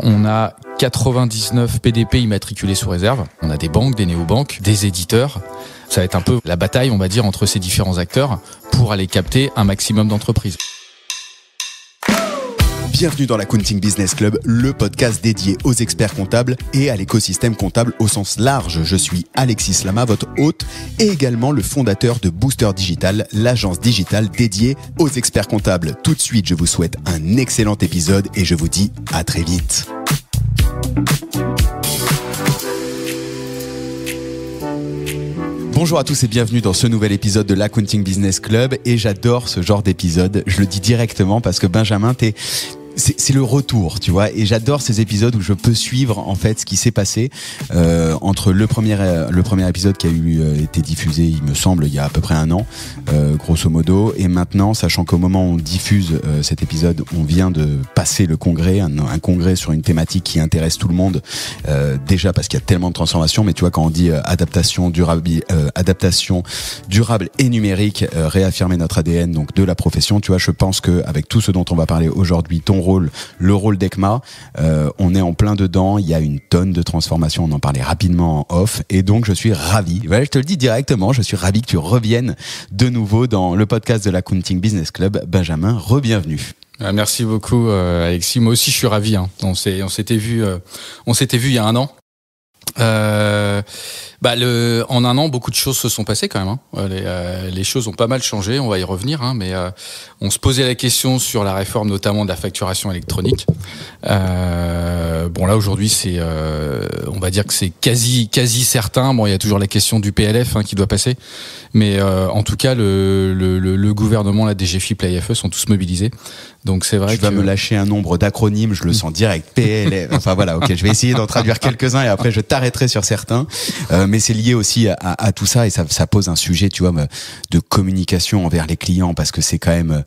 On a 99 PDP immatriculés sous réserve. On a des banques, des néobanques, des éditeurs. Ça va être un peu la bataille, on va dire, entre ces différents acteurs pour aller capter un maximum d'entreprises. Bienvenue dans l'Accounting Business Club, le podcast dédié aux experts comptables et à l'écosystème comptable au sens large. Je suis Alexis Lama, votre hôte, et également le fondateur de Booster Digital, l'agence digitale dédiée aux experts comptables. Tout de suite, je vous souhaite un excellent épisode et je vous dis à très vite. Bonjour à tous et bienvenue dans ce nouvel épisode de l'Accounting Business Club, et j'adore ce genre d'épisode. Je le dis directement parce que Benjamin, c'est le retour, tu vois, et j'adore ces épisodes où je peux suivre en fait ce qui s'est passé entre le premier épisode qui a été diffusé, il me semble, il y a à peu près un an, grosso modo, et maintenant, sachant qu'au moment où on diffuse cet épisode, on vient de passer le congrès, un congrès sur une thématique qui intéresse tout le monde, déjà parce qu'il y a tellement de transformations, mais tu vois, quand on dit adaptation durable et numérique, réaffirmer notre ADN donc de la profession, tu vois, je pense que avec tout ce dont on va parler aujourd'hui, le rôle d'ECMA, on est en plein dedans, il y a une tonne de transformations, on en parlait rapidement en off, et donc je suis ravi, je te le dis directement, je suis ravi que tu reviennes de nouveau dans le podcast de l'Accounting Business Club. Benjamin, re-bienvenue. Merci beaucoup Alexis, moi aussi je suis ravi, hein. On s'était vu il y a un an. En un an, beaucoup de choses se sont passées quand même, hein. Les choses ont pas mal changé, on va y revenir, hein, mais on se posait la question sur la réforme notamment de la facturation électronique. Bon là aujourd'hui c'est, on va dire que c'est quasi certain. Bon, il y a toujours la question du PLF qui doit passer, mais en tout cas le gouvernement, la DGFiP, la IFE sont tous mobilisés. Donc c'est vrai. Tu vas me lâcher un nombre d'acronymes, je le sens direct. PLF. Enfin voilà, ok, je vais essayer d'en traduire quelques-uns et après je t'arrêterai sur certains. Mais c'est lié aussi à tout ça, et ça pose un sujet, tu vois, de communication envers les clients, parce que c'est quand même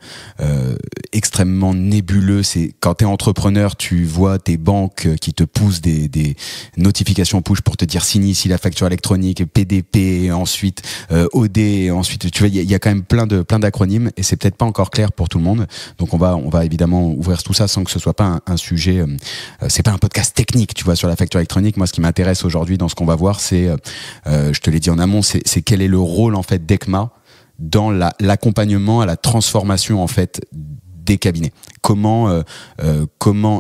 extrêmement nébuleux. C'est quand t'es entrepreneur, tu vois tes banques qui te poussent des notifications push pour te dire signe ici la facture électronique, PDP, et ensuite OD, et ensuite tu vois, il y a quand même plein d'acronymes, et c'est peut-être pas encore clair pour tout le monde. Donc on va évidemment ouvrir tout ça sans que ce soit pas un sujet. C'est pas un podcast technique, tu vois, sur la facture électronique. Moi, ce qui m'intéresse aujourd'hui dans ce qu'on va voir, c'est, je te l'ai dit en amont, c'est quel est le rôle en fait d'ECMA dans l'accompagnement à la transformation en fait des cabinets. Comment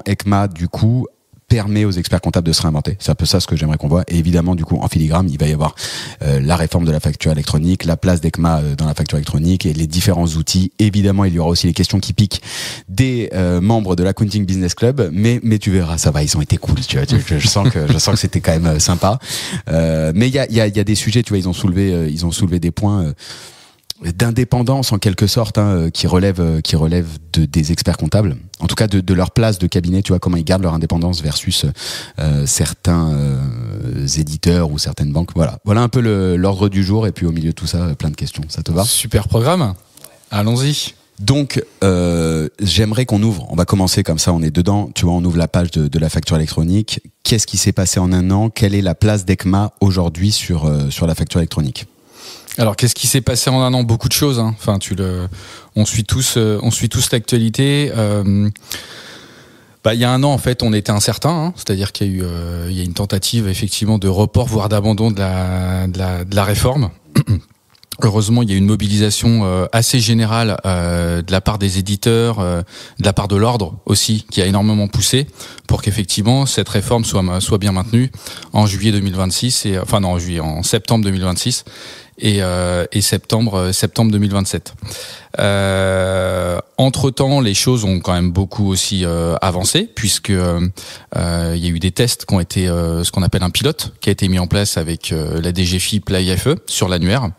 ECMA du coup permet aux experts comptables de se réinventer. C'est un peu ça ce que j'aimerais qu'on voit. Et évidemment, du coup, en filigrane, il va y avoir la réforme de la facture électronique, la place d'ECMA dans la facture électronique et les différents outils. Évidemment, il y aura aussi les questions qui piquent des membres de l'Accounting Business Club, mais tu verras, ça va, ils ont été cool. Tu vois, je sens que c'était quand même sympa. Mais il y a des sujets, tu vois, ils ont soulevé des points d'indépendance en quelque sorte, qui relèvent des experts comptables, en tout cas de leur place de cabinet, tu vois, comment ils gardent leur indépendance versus certains éditeurs ou certaines banques. Voilà un peu l'ordre du jour, et puis au milieu de tout ça, plein de questions. Ça te va ? Super programme, allons-y. Donc, j'aimerais qu'on ouvre. On va commencer comme ça, on est dedans. Tu vois, on ouvre la page de la facture électronique. Qu'est-ce qui s'est passé en un an ? Quelle est la place d'ECMA aujourd'hui sur la facture électronique ? Alors, qu'est-ce qui s'est passé en un an ? Beaucoup de choses, hein. Enfin, on suit tous l'actualité. Il y a un an, en fait, on était incertain, hein. C'est-à-dire qu'il y a une tentative, effectivement, de report, voire d'abandon de la réforme. Heureusement, il y a une mobilisation assez générale de la part des éditeurs, de la part de l'ordre aussi, qui a énormément poussé pour qu'effectivement cette réforme soit bien maintenue en juillet 2026 en septembre 2026 et septembre 2027. Entre-temps, les choses ont quand même beaucoup aussi avancé, puisque il y a eu des tests qui ont été ce qu'on appelle un pilote, qui a été mis en place avec la DGFiP, la IFE sur l'annuaire,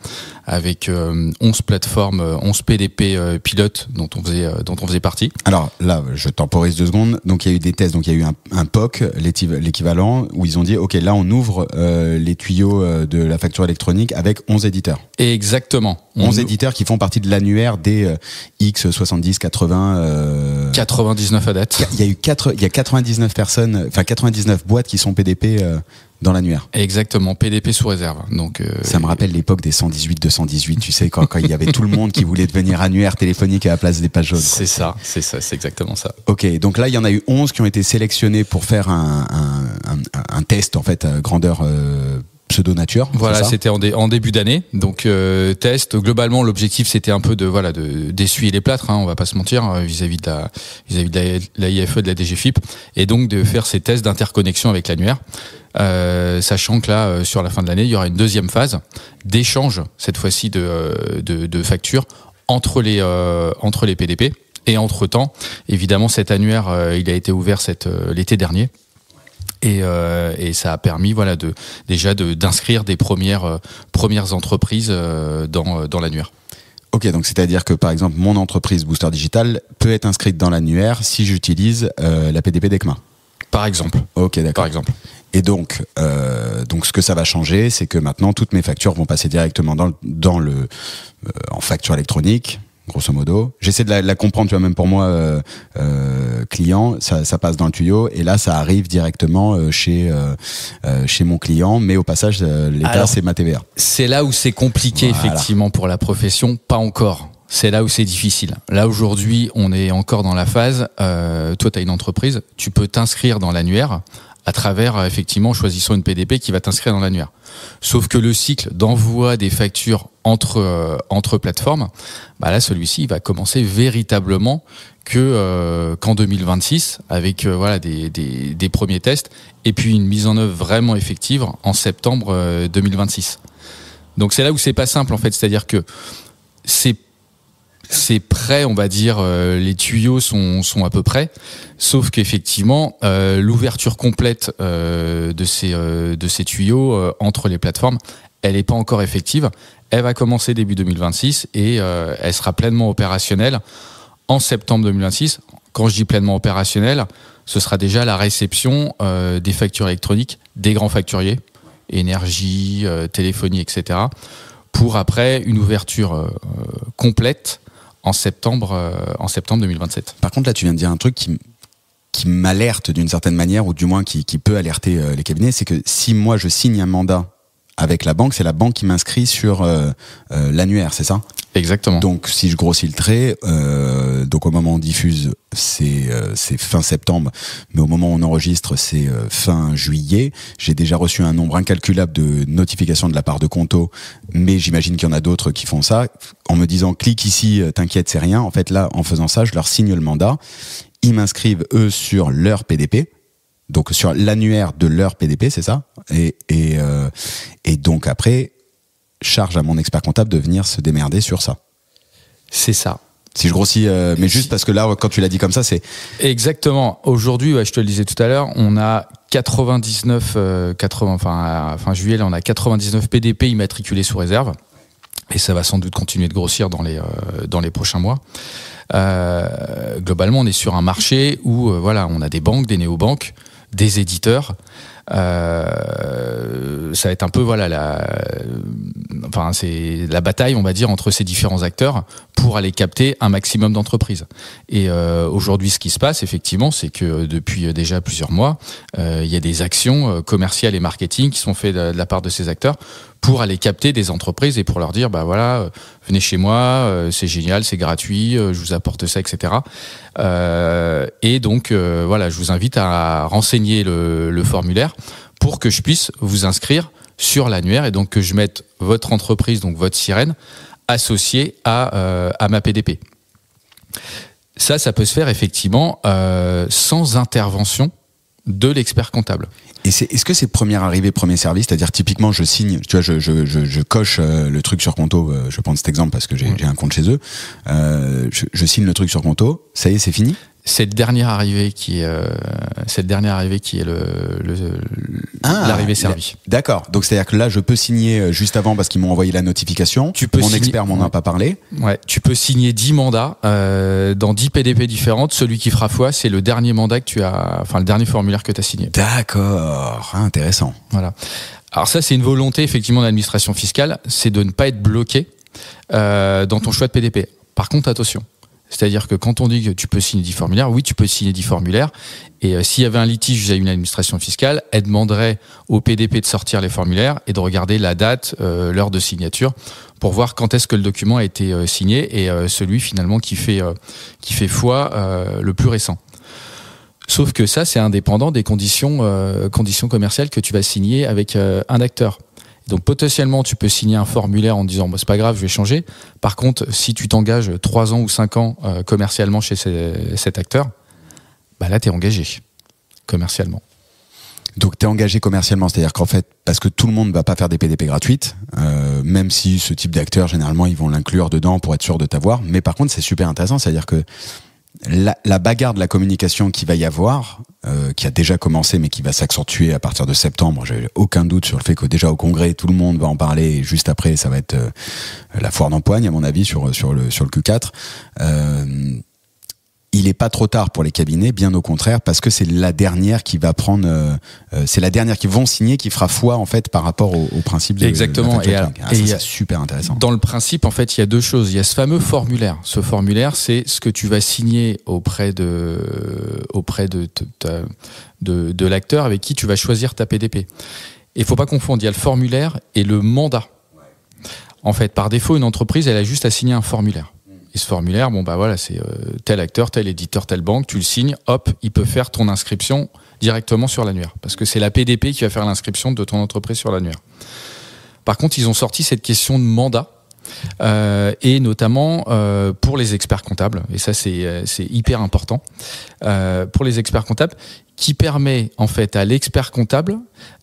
avec 11 plateformes, 11 PDP pilotes dont on faisait partie. Alors là, je temporise 2 secondes. Donc il y a eu des tests, donc il y a eu un POC, l'équivalent, où ils ont dit ok, là on ouvre les tuyaux de la facture électronique avec 11 éditeurs. Exactement. 11 éditeurs qui font partie de l'annuaire des X 70, 80 99 à date. Il y a 99 personnes, enfin 99 boîtes qui sont PDP dans l'annuaire. Exactement, PDP sous réserve. Donc ça me rappelle l'époque des 118-218, tu sais, quand il y avait tout le monde qui voulait devenir annuaire téléphonique à la place des pages jaunes. C'est ça, c'est exactement ça. Ok, donc là il y en a eu 11 qui ont été sélectionnés pour faire un test en fait grandeur pseudo nature. Voilà, c'était en début d'année. Donc test. Globalement, l'objectif c'était un peu d'essuyer les plâtres. On va pas se mentir vis-à-vis de la IFE, de la DGFIP, et donc de faire ces tests d'interconnexion avec l'annuaire. Sachant que là, sur la fin de l'année, il y aura une deuxième phase d'échange, cette fois-ci de factures entre les PDP. Et entre-temps, évidemment, cet annuaire, il a été ouvert l'été dernier. Et ça a permis d'inscrire des premières entreprises dans l'annuaire. Ok, donc c'est-à-dire que par exemple mon entreprise Booster Digital peut être inscrite dans l'annuaire si j'utilise la PDP d'ECMA. Par exemple. Ok, d'accord. Par exemple. Et donc ce que ça va changer, c'est que maintenant toutes mes factures vont passer directement en facture électronique. Grosso modo, j'essaie de la comprendre, tu vois, même pour moi, client, ça passe dans le tuyau, et là, ça arrive directement chez mon client, mais au passage, l'État, c'est ma TVA. C'est là où c'est compliqué, effectivement, pour la profession, pas encore. C'est là où c'est difficile. Là, aujourd'hui, on est encore dans la phase, toi, tu as une entreprise, tu peux t'inscrire dans l'annuaire à travers, effectivement, en choisissant une PDP qui va t'inscrire dans l'annuaire. Sauf que le cycle d'envoi des factures entre plateformes, là, celui-ci, il va commencer véritablement qu'en 2026, avec des premiers tests, et puis une mise en œuvre vraiment effective en septembre 2026. Donc c'est là où c'est pas simple, en fait. C'est-à-dire que c'est prêt, on va dire, les tuyaux sont à peu près, sauf qu'effectivement l'ouverture complète de ces tuyaux entre les plateformes, elle n'est pas encore effective. Elle va commencer début 2026 et elle sera pleinement opérationnelle en septembre 2026. Quand je dis pleinement opérationnelle, ce sera déjà la réception des factures électroniques des grands facturiers, énergie, téléphonie, etc., pour après une ouverture complète en septembre 2027. Par contre, là, tu viens de dire un truc qui m'alerte d'une certaine manière, ou du moins qui peut alerter les cabinets, c'est que si moi je signe un mandat avec la banque, c'est la banque qui m'inscrit sur l'annuaire, c'est ça ? Exactement. Donc si je grossis le trait, donc au moment où on diffuse, c'est fin septembre, mais au moment où on enregistre, c'est fin juillet. J'ai déjà reçu un nombre incalculable de notifications de la part de Conto, mais j'imagine qu'il y en a d'autres qui font ça, en me disant clique ici, t'inquiète, c'est rien. En fait là, en faisant ça, je leur signe le mandat, ils m'inscrivent eux sur leur PDP. Donc sur l'annuaire de leur PDP, c'est ça, et donc après, charge à mon expert comptable de venir se démerder sur ça. C'est ça. Si je grossis, mais juste parce que là, quand tu l'as dit comme ça, c'est... Exactement. Aujourd'hui, je te le disais tout à l'heure, on a fin juillet, là, on a 99 PDP immatriculés sous réserve. Et ça va sans doute continuer de grossir dans les prochains mois. Globalement, on est sur un marché où on a des banques, des néobanques, des éditeurs. Ça va être un peu c'est la bataille, on va dire, entre ces différents acteurs pour aller capter un maximum d'entreprises. Et aujourd'hui, ce qui se passe, effectivement, c'est que depuis déjà plusieurs mois, il y a des actions commerciales et marketing qui sont faites de la part de ces acteurs pour aller capter des entreprises et pour leur dire, venez chez moi, c'est génial, c'est gratuit, je vous apporte ça, etc. Et donc, je vous invite à renseigner le formulaire pour que je puisse vous inscrire sur l'annuaire et donc que je mette votre entreprise, donc votre sirène, associée à ma PDP. Ça peut se faire effectivement sans intervention de l'expert comptable. Et est-ce que c'est première arrivée, premier service, c'est-à-dire typiquement je signe, tu vois, je coche le truc sur Conto, je prends cet exemple parce que j'ai un compte chez eux, je signe le truc sur Conto, ça y est, c'est fini ? C'est le dernier arrivé qui est l'arrivée servie. D'accord. Donc c'est-à-dire que là, je peux signer juste avant parce qu'ils m'ont envoyé la notification. Expert m'en a pas parlé. Ouais. Tu peux signer 10 mandats dans 10 PDP différentes. Celui qui fera foi, c'est le dernier mandat le dernier formulaire que tu as signé. D'accord. Intéressant. Voilà. Alors ça, c'est une volonté effectivement de l'administration fiscale, c'est de ne pas être bloqué dans ton choix de PDP. Par contre, attention. C'est-à-dire que quand on dit que tu peux signer 10 formulaires, oui, tu peux signer 10 formulaires. Et s'il y avait un litige vis-à-vis d'une administration fiscale, elle demanderait au PDP de sortir les formulaires et de regarder la date, l'heure de signature, pour voir quand est-ce que le document a été signé, et celui finalement qui fait foi le plus récent. Sauf que ça, c'est indépendant des conditions commerciales que tu vas signer avec un acteur. Donc potentiellement, tu peux signer un formulaire en disant c'est pas grave, je vais changer. Par contre, si tu t'engages 3 ans ou 5 ans commercialement chez cet acteur, là, tu es engagé commercialement. Donc tu es engagé commercialement, c'est-à-dire qu'en fait, parce que tout le monde ne va pas faire des PDP gratuites, même si ce type d'acteurs, généralement, ils vont l'inclure dedans pour être sûr de t'avoir. Mais par contre, c'est super intéressant, c'est-à-dire que la bagarre de la communication qu'il va y avoir, qui a déjà commencé mais qui va s'accentuer à partir de septembre, j'ai aucun doute sur le fait que déjà au Congrès tout le monde va en parler, et juste après ça va être la foire d'empoigne à mon avis sur le Q4. Il est pas trop tard pour les cabinets, bien au contraire, parce que c'est la dernière qui va prendre, c'est la dernière qui vont signer, qui fera foi en fait par rapport au principe de exactement. De la c'est super intéressant. Dans le principe, en fait, il y a deux choses. Il y a ce fameux formulaire. Ce formulaire, c'est ce que tu vas signer auprès de l'acteur avec qui tu vas choisir ta PDP. Il faut pas confondre. Il y a le formulaire et le mandat. En fait, par défaut, une entreprise, elle a juste à signer un formulaire. Et ce formulaire, c'est tel acteur, tel éditeur, telle banque, tu le signes, hop, il peut faire ton inscription directement sur l'annuaire. Parce que c'est la PDP qui va faire l'inscription de ton entreprise sur l'annuaire. Par contre, ils ont sorti cette question de mandat, et notamment pour les experts comptables, et ça c'est hyper important, pour les experts comptables, qui permet en fait à l'expert comptable,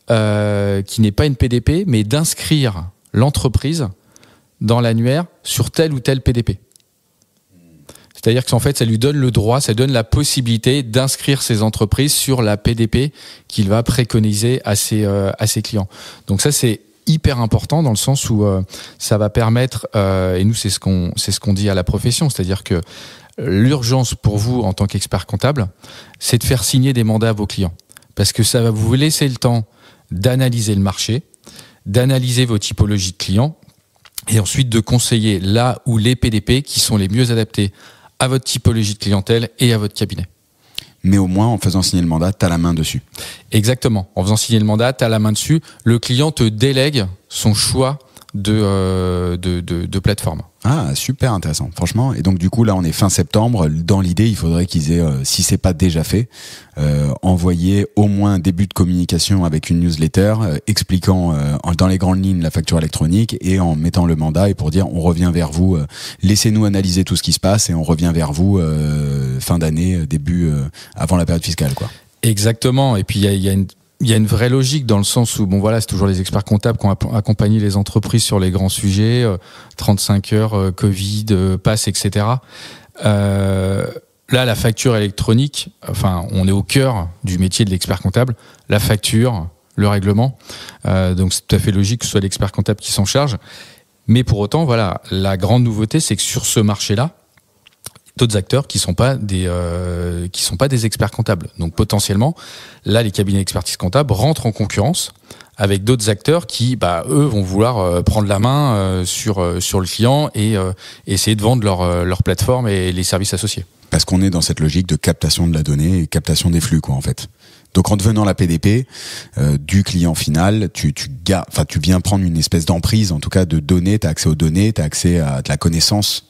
qui n'est pas une PDP, mais d'inscrire l'entreprise dans l'annuaire sur tel ou tel PDP. C'est-à-dire que en fait, ça lui donne le droit, ça donne la possibilité d'inscrire ses entreprises sur la PDP qu'il va préconiser à ses clients. Donc ça, c'est hyper important dans le sens où ça va permettre, et nous c'est ce qu'on dit à la profession, c'est-à-dire que l'urgence pour vous en tant qu'expert comptable, c'est de faire signer des mandats à vos clients, parce que ça va vous laisser le temps d'analyser le marché, d'analyser vos typologies de clients, et ensuite de conseiller là où les PDP qui sont les mieux adaptés à votre typologie de clientèle et à votre cabinet. Mais au moins, en faisant signer le mandat, tu as la main dessus. Exactement. En faisant signer le mandat, tu as la main dessus. Le client te délègue son choix de plateforme. Ah, super intéressant, franchement. Et donc, du coup, là, on est fin septembre. Dans l'idée, il faudrait qu'ils aient, si c'est pas déjà fait, envoyé au moins un début de communication avec une newsletter expliquant dans les grandes lignes la facture électronique, et en mettant le mandat, et pour dire on revient vers vous, laissez-nous analyser tout ce qui se passe et on revient vers vous fin d'année, début avant la période fiscale, quoi. Exactement. Et puis il y a une vraie logique dans le sens où c'est toujours les experts comptables qui ont accompagné les entreprises sur les grands sujets, 35 heures, Covid, passe, etc. Là, la facture électronique, on est au cœur du métier de l'expert comptable. La facture, le règlement, donc c'est tout à fait logique que ce soit l'expert comptable qui s'en charge. Mais pour autant, la grande nouveauté, c'est que sur ce marché-là, d'autres acteurs qui sont pas des experts comptables. Donc potentiellement, là, les cabinets d'expertise comptable rentrent en concurrence avec d'autres acteurs qui, eux, vont vouloir prendre la main sur le client et essayer de vendre leur plateforme et les services associés. Parce qu'on est dans cette logique de captation de la donnée et captation des flux, quoi, en fait. Donc en devenant la PDP du client final, tu viens prendre une espèce d'emprise, en tout cas de données, tu as accès aux données, tu as accès à de la connaissance.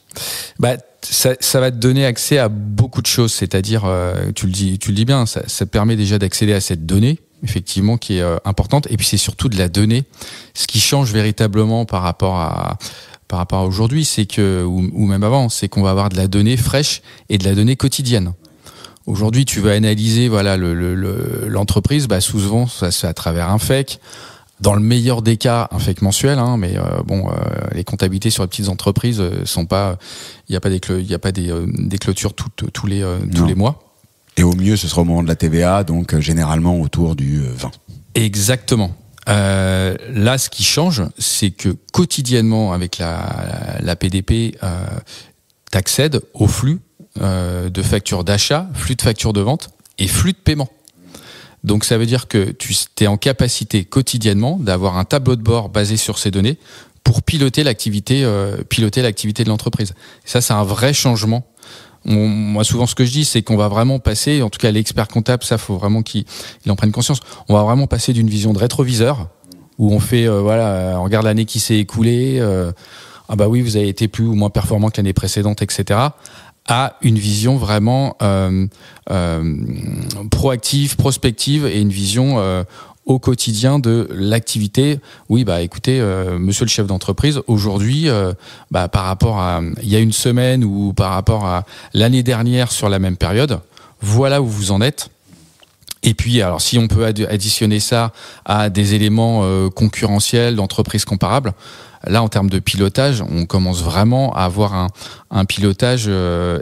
Ça va te donner accès à beaucoup de choses, c'est-à-dire, tu le dis bien, ça te permet déjà d'accéder à cette donnée, effectivement, qui est importante, et puis c'est surtout de la donnée. Ce qui change véritablement par rapport à aujourd'hui, c'est que, ou même avant, c'est qu'on va avoir de la donnée fraîche et de la donnée quotidienne. Aujourd'hui, tu vas analyser l'entreprise, souvent ça se fait à travers un FEC. Dans le meilleur des cas, un FEC mensuel, mais les comptabilités sur les petites entreprises sont pas, il y a pas des clôtures tous les mois. Et au mieux, ce sera au moment de la TVA, donc généralement autour du 20. Exactement. Là, ce qui change, c'est que quotidiennement, avec la PDP, t'accèdes au flux de factures d'achat, flux de factures de vente et flux de paiement. Donc ça veut dire que tu es en capacité quotidiennement d'avoir un tableau de bord basé sur ces données pour piloter l'activité de l'entreprise. Ça, c'est un vrai changement moi souvent ce que je dis, c'est qu'on va vraiment passer, en tout cas l'expert comptable, ça faut vraiment qu'il en prenne conscience. On va vraiment passer d'une vision de rétroviseur où on fait on regarde l'année qui s'est écoulée, ah bah oui vous avez été plus ou moins performant que l'année précédente, etc. à une vision vraiment proactive, prospective et une vision au quotidien de l'activité. Oui, bah écoutez, monsieur le chef d'entreprise, aujourd'hui, par rapport à il y a une semaine ou par rapport à l'année dernière sur la même période, voilà où vous en êtes. Et puis, alors, si on peut additionner ça à des éléments concurrentiels d'entreprises comparables, là, en termes de pilotage, on commence vraiment à avoir un pilotage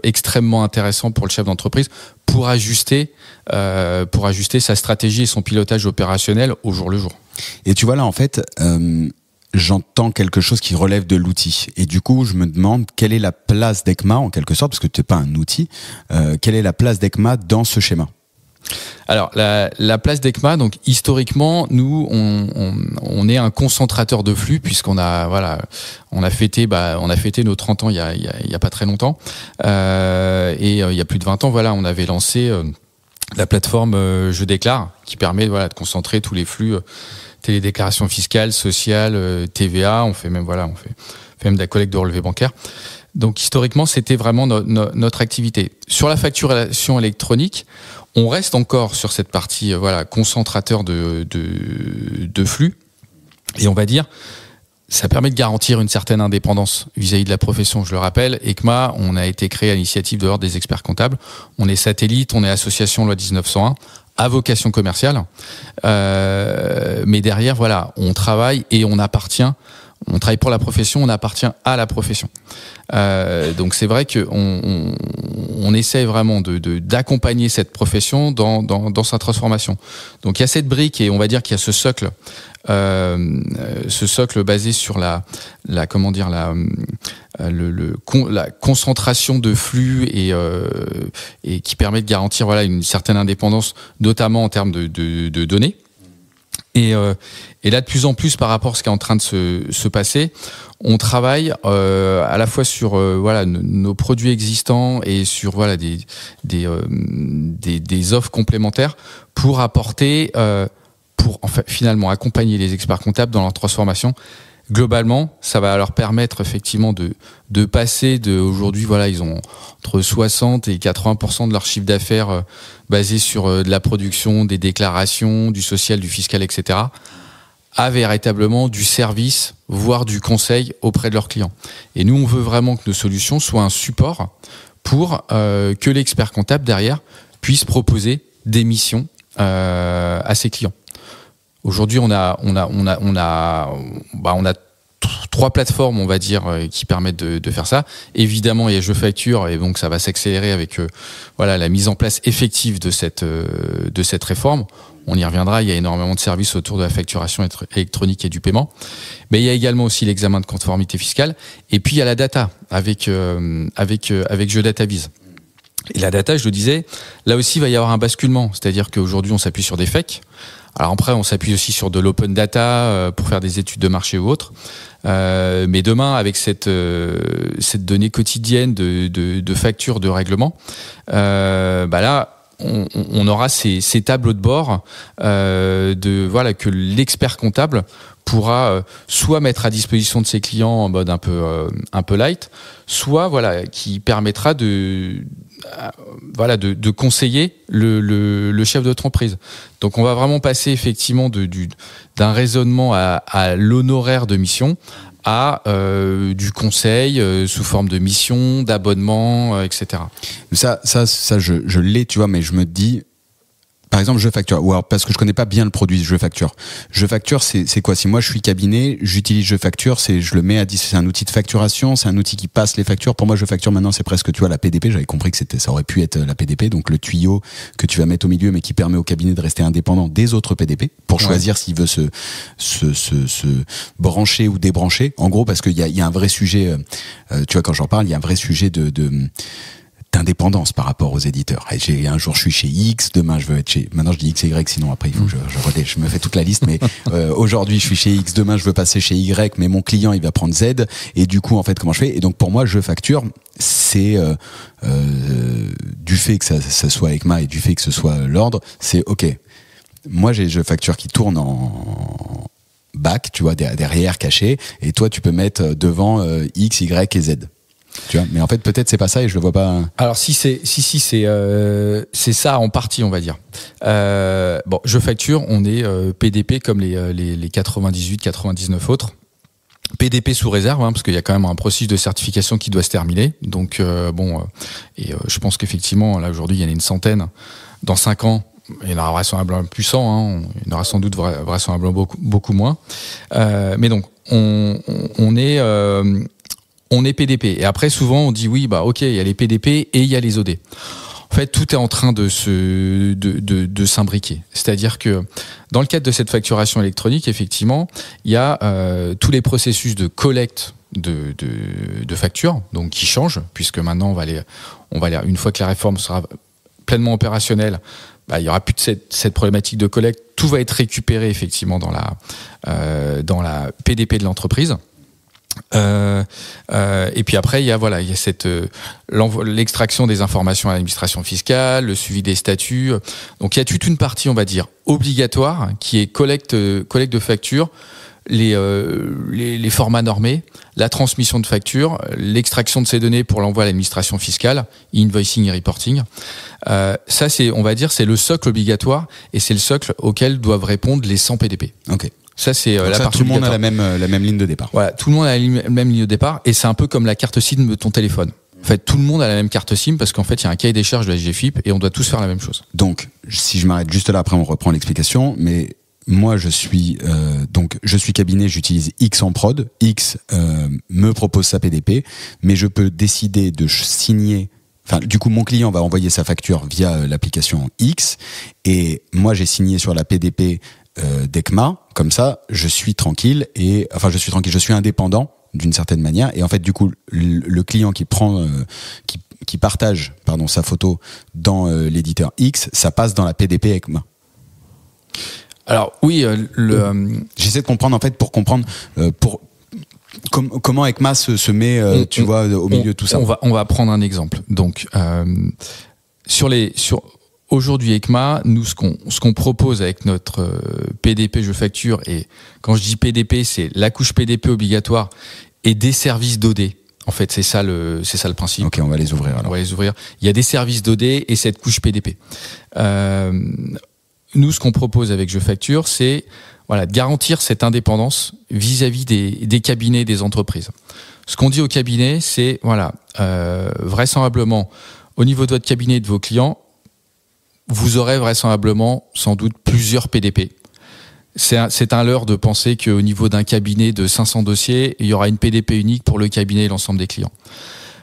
extrêmement intéressant pour le chef d'entreprise pour ajuster sa stratégie et son pilotage opérationnel au jour le jour. Et tu vois là, en fait, j'entends quelque chose qui relève de l'outil. Et du coup, je me demande quelle est la place d'ECMA, en quelque sorte, parce que tu n'es pas un outil, quelle est la place d'ECMA dans ce schéma ? Alors la place d'ECMA, donc historiquement, nous on est un concentrateur de flux puisqu'on a on a fêté nos 30 ans il y a pas très longtemps et il y a plus de 20 ans on avait lancé la plateforme Je déclare qui permet de concentrer tous les flux télédéclaration fiscale, sociale, TVA, on fait même de la collecte de relevés bancaires. Donc historiquement, c'était vraiment notre activité. Sur la facturation électronique, on reste encore sur cette partie concentrateur de flux et on va dire ça permet de garantir une certaine indépendance vis-à-vis de la profession. Je le rappelle, ECMA, on a été créé à l'initiative de l'Ordre des experts comptables. On est satellite, on est association loi 1901 à vocation commerciale, mais derrière on travaille et on travaille pour la profession, on appartient à la profession. Donc c'est vrai que on essaie vraiment d'accompagner cette profession dans sa transformation. Donc il y a cette brique et on va dire qu'il y a ce socle basé sur la concentration de flux et qui permet de garantir une certaine indépendance, notamment en termes de données. Et là, de plus en plus, par rapport à ce qui est en train de se passer, on travaille à la fois sur nos produits existants et sur des offres complémentaires pour apporter, finalement accompagner les experts comptables dans leur transformation. Globalement, ça va leur permettre effectivement de passer aujourd'hui, ils ont entre 60 et 80% de leur chiffre d'affaires basé sur de la production, des déclarations, du social, du fiscal, etc., à véritablement du service, voire du conseil auprès de leurs clients. Et nous, on veut vraiment que nos solutions soient un support pour que l'expert comptable derrière puisse proposer des missions à ses clients. Aujourd'hui, on a 3 plateformes, on va dire, qui permettent de faire ça. Évidemment, il y a Je Facture, et donc ça va s'accélérer avec la mise en place effective de cette réforme. On y reviendra, il y a énormément de services autour de la facturation électronique et du paiement. Mais il y a également aussi l'examen de conformité fiscale. Et puis il y a la data avec Je Datavise. Et la data, je le disais, là aussi il va y avoir un basculement. C'est-à-dire qu'aujourd'hui, on s'appuie sur des FEC. Alors après, on s'appuie aussi sur de l'open data pour faire des études de marché ou autre. Mais demain, avec cette donnée quotidienne de factures, de règlements, là, on aura ces tableaux de bord que l'expert comptable pourra soit mettre à disposition de ses clients en mode un peu light, soit qui permettra de conseiller le chef d'entreprise. Donc on va vraiment passer effectivement d'un raisonnement à l'honoraire de mission à du conseil sous forme de mission, d'abonnement, etc. Ça je l'ai, tu vois, mais je me dis, par exemple, Je Facture, ou alors parce que je connais pas bien le produit Je Facture. Je Facture, c'est quoi? Si moi je suis cabinet, j'utilise Je Facture, je le mets c'est un outil de facturation, c'est un outil qui passe les factures. Pour moi, Je Facture maintenant, c'est presque, tu vois, la PDP. J'avais compris que ça aurait pu être la PDP, donc le tuyau que tu vas mettre au milieu, mais qui permet au cabinet de rester indépendant des autres PDP pour choisir s'il veut se brancher ou débrancher. En gros, parce qu'il y a un vrai sujet, tu vois, quand j'en parle, il y a un vrai sujet d'indépendance par rapport aux éditeurs. Et un jour je suis chez X, demain je veux être chez, maintenant je dis X et Y, sinon après il faut que je me fais toute la liste, mais aujourd'hui je suis chez X, demain je veux passer chez Y, mais mon client il va prendre Z, et du coup en fait comment je fais? Et donc pour moi je facture, c'est du fait que ça soit ECMA et du fait que ce soit l'ordre, c'est ok. Moi je facture qui tourne en back, tu vois, derrière caché, et toi tu peux mettre devant X, Y et Z. Tu vois, mais en fait peut-être c'est pas ça et je le vois pas. Alors c'est ça en partie, on va dire. Bon, je facture, on est PDP comme les 98, 99 autres. PDP sous réserve, parce qu'il y a quand même un processus de certification qui doit se terminer. Donc je pense qu'effectivement là aujourd'hui il y en a une centaine. Dans 5 ans, il y en aura vraisemblablement plus 100, il y en aura sans doute vraisemblablement beaucoup moins. Mais donc on est PDP. Et après, souvent, on dit oui, bah ok, il y a les PDP et il y a les OD. En fait, tout est en train de s'imbriquer. C'est-à-dire que dans le cadre de cette facturation électronique, effectivement, il y a tous les processus de collecte de factures, donc qui changent, puisque maintenant on va aller une fois que la réforme sera pleinement opérationnelle, il y aura plus de cette problématique de collecte. Tout va être récupéré effectivement dans la PDP de l'entreprise. Et puis après il y a cette l'extraction des informations à l'administration fiscale, le suivi des statuts. Donc il y a toute une partie, on va dire, obligatoire qui est collecte de factures, les formats normés, la transmission de factures, l'extraction de ces données pour l'envoi à l'administration fiscale, invoicing et reporting. Ça c'est, on va dire, c'est le socle obligatoire et c'est le socle auquel doivent répondre les 100 PDP. Ok. Ça, c'est la partie tout le monde a la même ligne de départ. Voilà, tout le monde a la même ligne de départ et c'est un peu comme la carte SIM de ton téléphone. En fait, tout le monde a la même carte SIM parce qu'en fait, il y a un cahier des charges de la SGFiP et on doit tous faire la même chose. Donc, si je m'arrête juste là, après on reprend l'explication, mais moi je suis cabinet, j'utilise X en prod, X me propose sa PDP, mais je peux décider de signer. Enfin, du coup, mon client va envoyer sa facture via l'application X et moi j'ai signé sur la PDP d'ECMA, comme ça je suis tranquille, je suis indépendant d'une certaine manière, et en fait du coup le client qui prend qui partage sa photo dans l'éditeur X, ça passe dans la PDP ECMA. Alors oui, j'essaie de comprendre en fait pour comprendre comment ECMA se met au milieu de tout ça. On va prendre un exemple. Donc aujourd'hui, ECMA, nous, ce qu'on propose avec notre PDP Je Facture, et quand je dis PDP, c'est la couche PDP obligatoire et des services d'OD. En fait, c'est ça le principe. Ok, on va les ouvrir alors. On va les ouvrir. Il y a des services d'OD et cette couche PDP. Nous, ce qu'on propose avec Je Facture, c'est de garantir cette indépendance vis-à-vis des cabinets, des entreprises. Ce qu'on dit au cabinet, c'est vraisemblablement, au niveau de votre cabinet et de vos clients, vous aurez vraisemblablement, sans doute, plusieurs PDP. C'est un leurre de penser qu'au niveau d'un cabinet de 500 dossiers, il y aura une PDP unique pour le cabinet et l'ensemble des clients.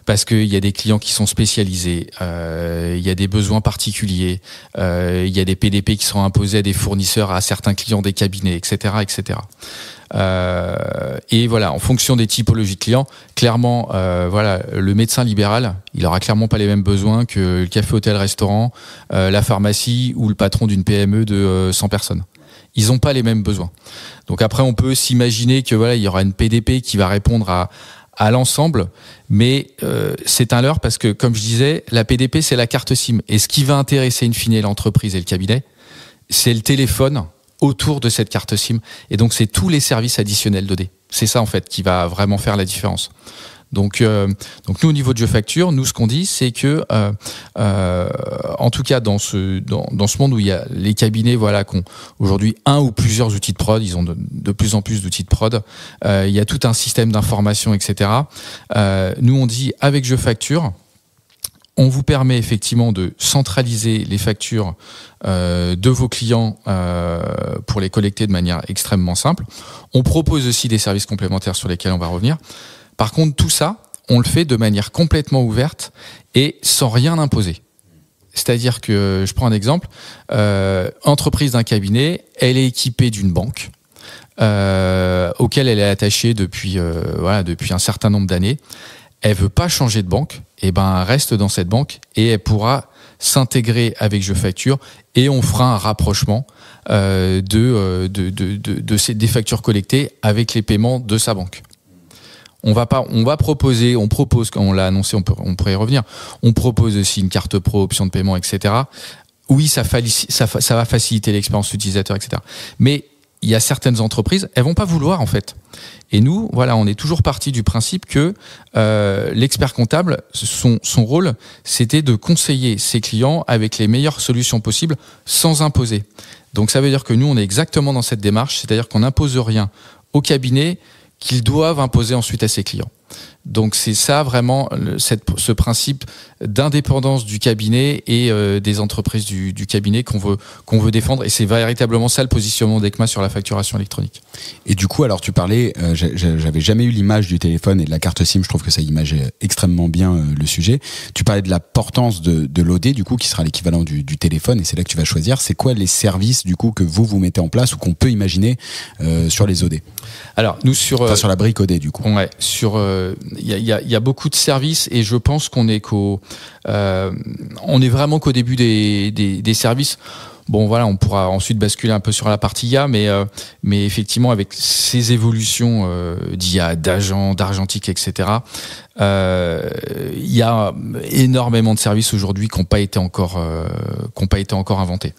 Parce qu'il y a des clients qui sont spécialisés, il y a des besoins particuliers, il y a des PDP qui seront imposés à des fournisseurs, à certains clients des cabinets, etc., etc. Et voilà, en fonction des typologies de clients, clairement, le médecin libéral, il aura clairement pas les mêmes besoins que le café, hôtel, restaurant, la pharmacie ou le patron d'une PME de 100 personnes. Ils n'ont pas les mêmes besoins. Donc après, on peut s'imaginer que il y aura une PDP qui va répondre à l'ensemble, mais c'est un leurre parce que, comme je disais, la PDP, c'est la carte SIM. Et ce qui va intéresser in fine l'entreprise et le cabinet, c'est le téléphone autour de cette carte SIM. Et donc, c'est tous les services additionnels d'OD. C'est ça, en fait, qui va vraiment faire la différence. Donc nous, au niveau de Je Facture, nous, ce qu'on dit, c'est que, en tout cas, dans ce monde où il y a les cabinets, qui ont aujourd'hui un ou plusieurs outils de prod, ils ont de plus en plus d'outils de prod, il y a tout un système d'information, etc. Nous, on dit, avec Je Facture, on vous permet effectivement de centraliser les factures de vos clients pour les collecter de manière extrêmement simple. On propose aussi des services complémentaires sur lesquels on va revenir. Par contre, tout ça, on le fait de manière complètement ouverte et sans rien imposer. C'est-à-dire que, je prends un exemple, entreprise d'un cabinet, elle est équipée d'une banque auquel elle est attachée depuis un certain nombre d'années. elle veut pas changer de banque, et ben elle reste dans cette banque et elle pourra s'intégrer avec JeFacture et on fera un rapprochement des factures collectées avec les paiements de sa banque. On propose, quand on l'a annoncé, on pourrait y revenir. On propose aussi une carte pro, option de paiement, etc. Oui, ça va faciliter l'expérience utilisateur, etc. Mais il y a certaines entreprises, elles vont pas vouloir en fait. Et nous, voilà, on est toujours parti du principe que l'expert comptable, son rôle, c'était de conseiller ses clients avec les meilleures solutions possibles, sans imposer. Donc ça veut dire que nous, on est exactement dans cette démarche, c'est-à-dire qu'on n'impose rien au cabinet qu'ils doivent imposer ensuite à ses clients. Donc c'est ça vraiment ce principe d'indépendance du cabinet et des entreprises du cabinet qu'on veut défendre, et c'est véritablement ça le positionnement d'ECMA sur la facturation électronique. Et du coup, alors tu parlais, j'avais jamais eu l'image du téléphone et de la carte SIM, je trouve que ça imageait extrêmement bien le sujet. Tu parlais de l'importance de l'OD, du coup, qui sera l'équivalent du téléphone, et c'est là que tu vas choisir. C'est quoi les services du coup que vous mettez en place ou qu'on peut imaginer sur les OD? Alors nous sur la brique OD du coup. Ouais, il y a beaucoup de services, et je pense qu'on est on est vraiment qu'au début des services. Bon voilà, on pourra ensuite basculer un peu sur la partie IA, mais effectivement avec ces évolutions d'IA, d'agents, d'argentique, etc. Il y a énormément de services aujourd'hui qui n'ont pas été encore inventés.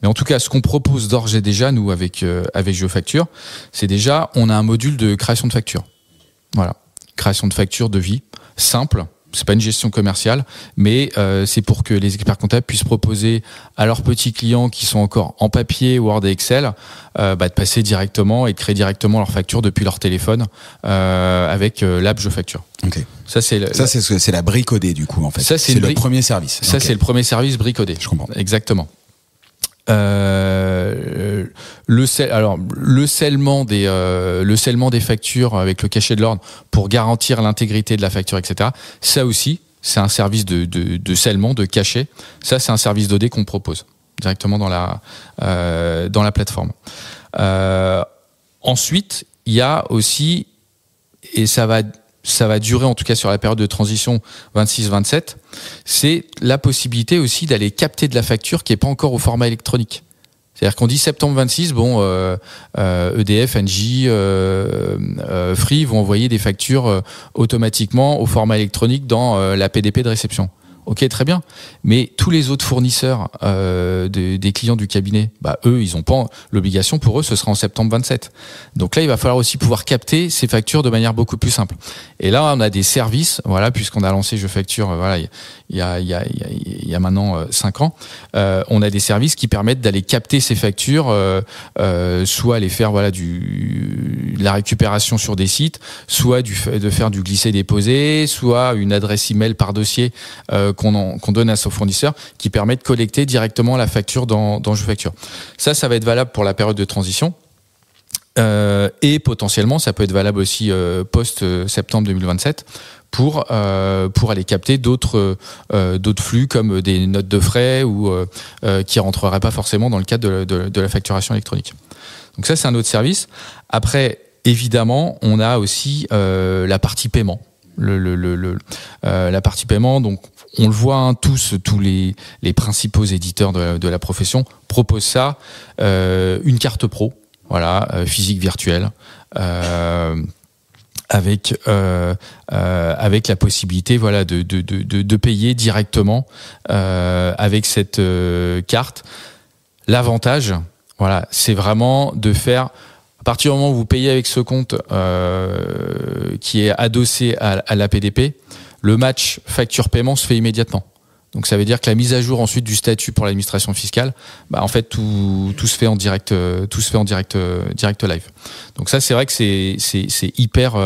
Mais en tout cas, ce qu'on propose d'ores et déjà nous avec JeFacture, c'est déjà on a un module de création de facture. Voilà, création de facture de vie simple. C'est pas une gestion commerciale, mais c'est pour que les experts comptables puissent proposer à leurs petits clients qui sont encore en papier, Word et Excel, de passer directement et de créer directement leur facture depuis leur téléphone avec l'app JeFacture. Ok. C'est la brique OD du coup en fait. Ça, c'est le premier service. Ça c'est le premier service brique OD. Je comprends. Exactement. Le scellement des factures avec le cachet de l'ordre pour garantir l'intégrité de la facture, etc. Ça aussi, c'est un service de scellement, de cachet. Ça, c'est un service d'OD qu'on propose directement dans la plateforme. Ensuite, il y a aussi, et ça va durer en tout cas sur la période de transition 26-27, c'est la possibilité aussi d'aller capter de la facture qui n'est pas encore au format électronique. C'est-à-dire qu'on dit septembre 26, EDF, Engie, Free vont envoyer des factures automatiquement au format électronique dans la PDP de réception. Ok, très bien. Mais tous les autres fournisseurs des clients du cabinet, eux, ils n'ont pas l'obligation. Pour eux, ce sera en septembre 27. Donc là, il va falloir aussi pouvoir capter ces factures de manière beaucoup plus simple. Et là, on a des services, voilà, puisqu'on a lancé JeFacture, voilà, il y a maintenant 5 ans, on a des services qui permettent d'aller capter ces factures, soit aller faire de la récupération sur des sites, soit de faire du glisser-déposer, soit une adresse email par dossier qu'on donne à son fournisseur, qui permet de collecter directement la facture dans JeFacture. Ça va être valable pour la période de transition. Et potentiellement, ça peut être valable aussi post-septembre 2027 pour aller capter d'autres flux comme des notes de frais ou qui rentreraient pas forcément dans le cadre de la facturation électronique. Donc ça, c'est un autre service. Après, évidemment, on a aussi la partie paiement. La partie paiement, donc on le voit, tous les principaux éditeurs de la profession proposent ça, une carte pro, voilà, physique virtuelle, avec la possibilité, voilà, de payer directement avec cette carte. L'avantage, voilà, c'est vraiment de faire, à partir du moment où vous payez avec ce compte qui est adossé à la PDP, le match facture-paiement se fait immédiatement. Donc ça veut dire que la mise à jour ensuite du statut pour l'administration fiscale, en fait tout se fait en direct, direct live. Donc ça, c'est vrai que c'est hyper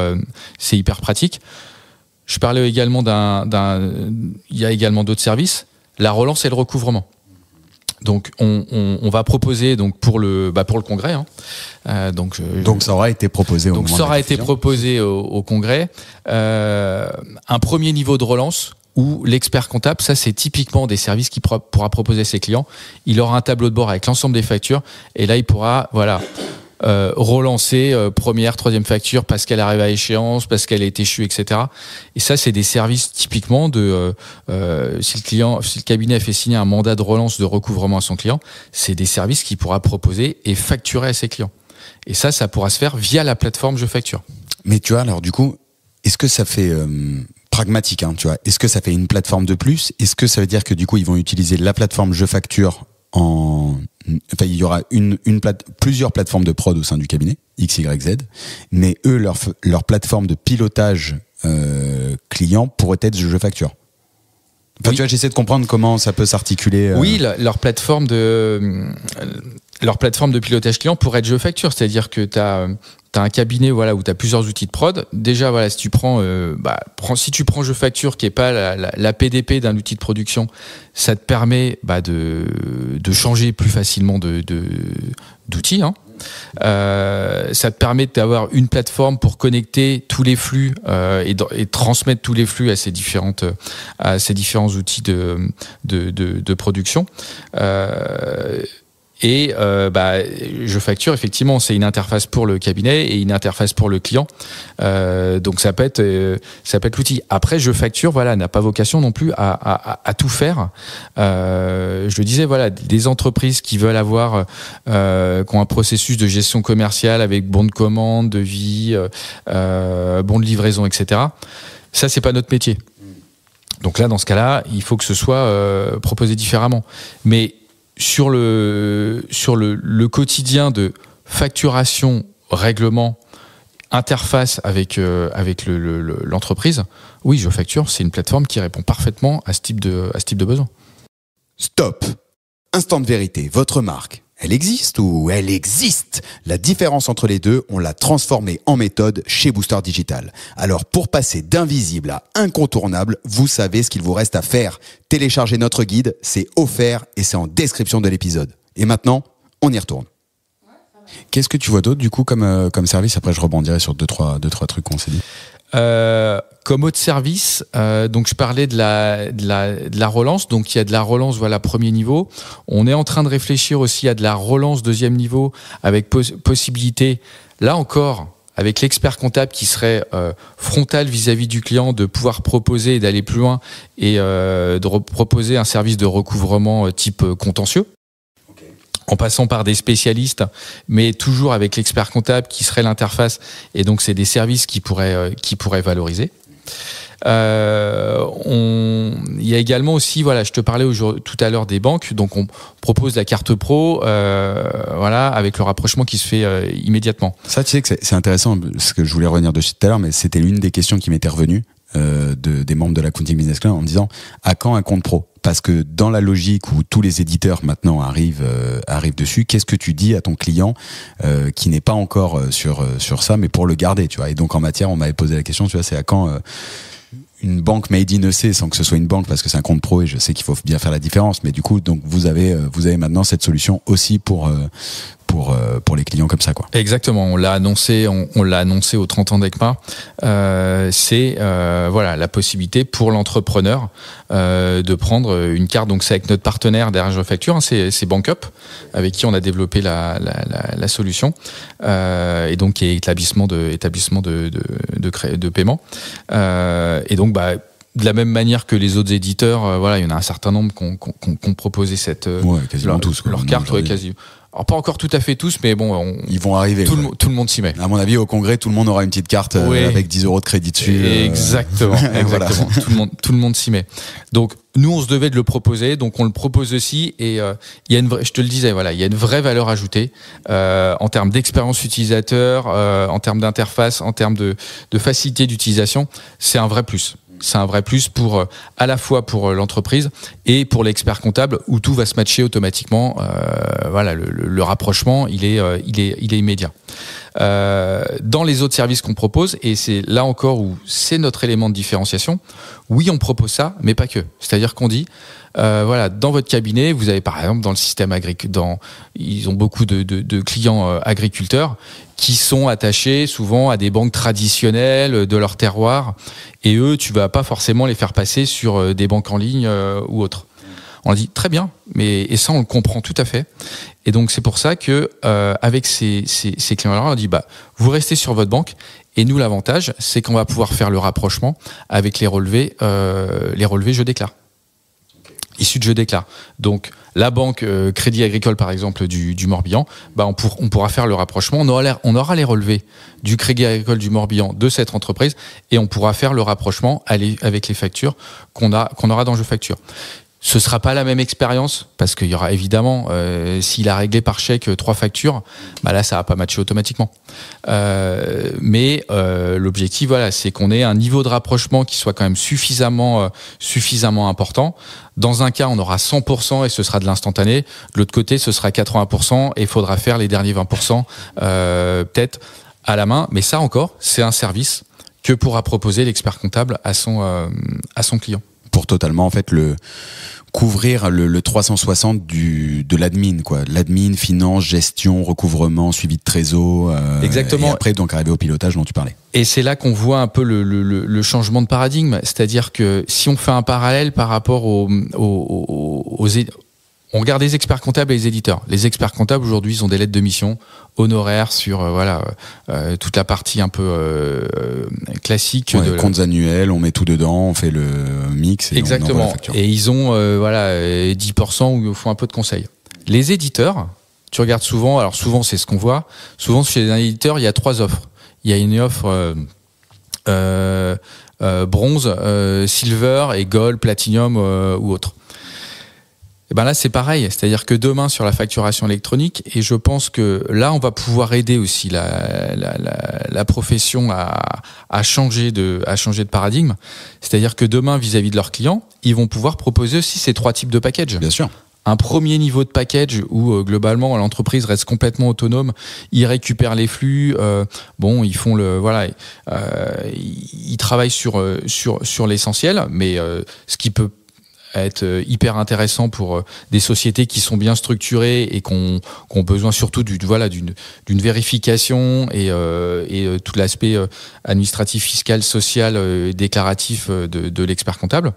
pratique. Je parlais également il y a également d'autres services, la relance et le recouvrement. Donc on va proposer donc pour le congrès. Donc ça aura été proposé. Donc ça aura été proposé au congrès. Un premier niveau de relance où l'expert comptable, ça c'est typiquement des services qu'il pourra proposer à ses clients. Il aura un tableau de bord avec l'ensemble des factures et là il pourra relancer première, troisième facture parce qu'elle arrive à échéance, parce qu'elle est échue, etc. Et ça, c'est des services typiquement de si le cabinet a fait signer un mandat de relance de recouvrement à son client, c'est des services qu'il pourra proposer et facturer à ses clients. Et ça pourra se faire via la plateforme Je Facture. Mais tu vois, alors du coup, est-ce que ça fait pragmatique, hein, tu vois, est-ce que ça fait une plateforme de plus? Est-ce que ça veut dire que du coup, ils vont utiliser la plateforme Je Facture enfin, il y aura plusieurs plateformes de prod au sein du cabinet, X, Y, Z, mais eux, leur plateforme de pilotage client pourrait être Je Facture. Enfin, oui. Tu vois, j'essaie de comprendre comment ça peut s'articuler. Oui, leur plateforme de pilotage client pourrait être Je Facture, c'est-à-dire que tu as un cabinet voilà où tu as plusieurs outils de prod. Déjà voilà, si tu prends Je Facture qui est pas la PDP d'un outil de production, ça te permet de changer plus facilement d'outils hein. Ça te permet d'avoir une plateforme pour connecter tous les flux et transmettre tous les flux à ces différents outils de production. Je Facture, effectivement, c'est une interface pour le cabinet et une interface pour le client. Donc ça peut être l'outil. Après, Je Facture, voilà, n'a pas vocation non plus à tout faire. Je le disais, voilà, des entreprises qui veulent avoir, qui ont un processus de gestion commerciale avec bon de commande, devis, bon de livraison, etc. Ça, c'est pas notre métier. Donc là, dans ce cas-là, il faut que ce soit proposé différemment. Mais sur le quotidien de facturation, règlement, interface avec l'entreprise, oui, Je Facture, c'est une plateforme qui répond parfaitement à ce type de besoin. Stop. Instant de vérité. Votre marque, elle existe ou elle existe? La différence entre les deux, on l'a transformée en méthode chez Booster Digital. Alors, pour passer d'invisible à incontournable, vous savez ce qu'il vous reste à faire. Téléchargez notre guide, c'est offert et c'est en description de l'épisode. Et maintenant, on y retourne. Qu'est-ce que tu vois d'autre, du coup, comme service? Après, je rebondirai sur deux, trois trucs qu'on s'est dit. Comme autre service, donc je parlais de la relance. Donc il y a de la relance, voilà, premier niveau. On est en train de réfléchir aussi à de la relance deuxième niveau avec possibilité, là encore, avec l'expert comptable qui serait frontal vis-à-vis du client, de pouvoir proposer et d'aller plus loin et de proposer un service de recouvrement type contentieux. En passant par des spécialistes, mais toujours avec l'expert comptable qui serait l'interface. Et donc, c'est des services qui pourraient valoriser. Il y a également aussi, voilà, je te parlais tout à l'heure des banques. Donc, on propose la carte pro, voilà, avec le rapprochement qui se fait immédiatement. Ça, tu sais que c'est intéressant, parce que je voulais revenir dessus tout à l'heure, mais c'était l'une des questions qui m'était revenue des membres de l'Accounting Business Club en me disant à quand un compte pro? Parce que dans la logique où tous les éditeurs maintenant arrivent dessus, qu'est-ce que tu dis à ton client qui n'est pas encore sur ça, mais pour le garder, tu vois? Et donc en matière, on m'avait posé la question, tu vois, c'est à quand une banque made in EC sans que ce soit une banque, parce que c'est un compte pro et je sais qu'il faut bien faire la différence, mais du coup, donc vous avez maintenant cette solution aussi pour les clients comme ça, quoi. Exactement, on l'a annoncé au 30 ans d'ECMA. C'est voilà, la possibilité pour l'entrepreneur de prendre une carte. Donc c'est avec notre partenaire derrière Je Facture, hein, c'est BankUp, avec qui on a développé la solution, et donc qui est établissement de paiement. Et donc de la même manière que les autres éditeurs, voilà, il y en a un certain nombre qui ont proposé quasiment tous, leur carte, ouais, quasi. Alors pas encore tout à fait tous, mais bon, ils vont arriver. Tout le monde s'y met. À mon avis, au congrès, tout le monde aura une petite carte avec 10 € de crédit dessus. Exactement. Voilà. Tout le monde s'y met. Donc nous, on se devait de le proposer, donc on le propose aussi. Et il y a je te le disais, voilà, il y a une vraie valeur ajoutée en termes d'expérience utilisateur, en termes d'interface, en termes de facilité d'utilisation. C'est un vrai plus. C'est un vrai plus à la fois pour l'entreprise et pour l'expert comptable où tout va se matcher automatiquement. Voilà, le rapprochement, il est immédiat. Dans les autres services qu'on propose, et c'est là encore où c'est notre élément de différenciation, oui, on propose ça, mais pas que. C'est-à-dire qu'on dit, voilà, dans votre cabinet, vous avez par exemple dans le système agricole, ils ont beaucoup de clients agriculteurs qui sont attachés souvent à des banques traditionnelles de leur terroir, et eux, tu vas pas forcément les faire passer sur des banques en ligne ou autres. On a dit très bien, et ça on le comprend tout à fait. Et donc c'est pour ça que avec ces clients-là, on dit vous restez sur votre banque. Et nous, l'avantage, c'est qu'on va pouvoir faire le rapprochement avec les relevés je déclare. Issus de je déclare. Donc la banque Crédit Agricole par exemple du Morbihan, on pourra faire le rapprochement. On aura les relevés du Crédit Agricole du Morbihan de cette entreprise et on pourra faire le rapprochement avec les factures qu'on aura dans Je Facture. Ce sera pas la même expérience parce qu'il y aura évidemment, s'il a réglé par chèque 3 factures, là ça va pas matcher automatiquement. Mais l'objectif, voilà, c'est qu'on ait un niveau de rapprochement qui soit quand même suffisamment important. Dans un cas, on aura 100% et ce sera de l'instantané. De l'autre côté, ce sera 80% et il faudra faire les derniers 20% peut-être à la main. Mais ça encore, c'est un service que pourra proposer l'expert comptable à son client. Pour totalement en fait couvrir le 360 de l'admin, quoi. L'admin, finance, gestion, recouvrement, suivi de trésor. Exactement. Et après, donc, arriver au pilotage dont tu parlais. Et c'est là qu'on voit un peu le changement de paradigme. C'est-à-dire que si on fait un parallèle par rapport on regarde les experts comptables et les éditeurs. Les experts comptables, aujourd'hui, ils ont des lettres de mission honoraires sur toute la partie un peu classique. Comptes annuels, on met tout dedans, on fait le mix et exactement. On envoie la facture. Et ils ont 10% où ils font un peu de conseils. Les éditeurs, tu regardes souvent, alors souvent c'est ce qu'on voit, souvent chez les éditeurs, il y a 3 offres. Il y a une offre bronze, silver et gold, platinum ou autre. Et là c'est pareil, c'est-à-dire que demain sur la facturation électronique, et je pense que là on va pouvoir aider aussi la profession à changer de paradigme, c'est-à-dire que demain vis-à-vis de leurs clients, ils vont pouvoir proposer aussi ces 3 types de packages. Bien sûr. Un premier niveau de package où globalement l'entreprise reste complètement autonome, ils récupèrent les flux, ils font ils travaillent sur l'essentiel, mais ce qui peut être hyper intéressant pour des sociétés qui sont bien structurées et qui ont besoin surtout d'une vérification et tout l'aspect administratif, fiscal, social, déclaratif de l'expert comptable.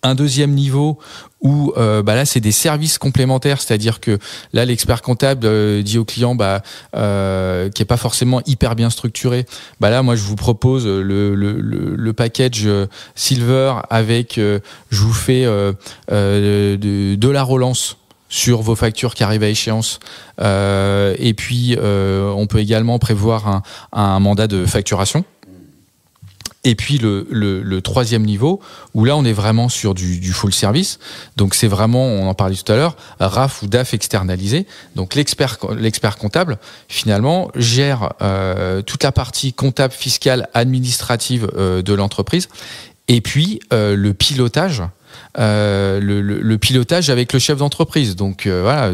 Un deuxième niveau où là c'est des services complémentaires, c'est-à-dire que là l'expert comptable dit au client qui est pas forcément hyper bien structuré, là moi je vous propose le package Silver avec je vous fais de la relance sur vos factures qui arrivent à échéance et puis on peut également prévoir un mandat de facturation. Et puis le troisième niveau, où là on est vraiment sur du full service. Donc c'est vraiment, on en parlait tout à l'heure, RAF ou DAF externalisé. Donc l'expert comptable, finalement, gère toute la partie comptable, fiscale, administrative de l'entreprise. Et puis le pilotage. Le pilotage avec le chef d'entreprise. Donc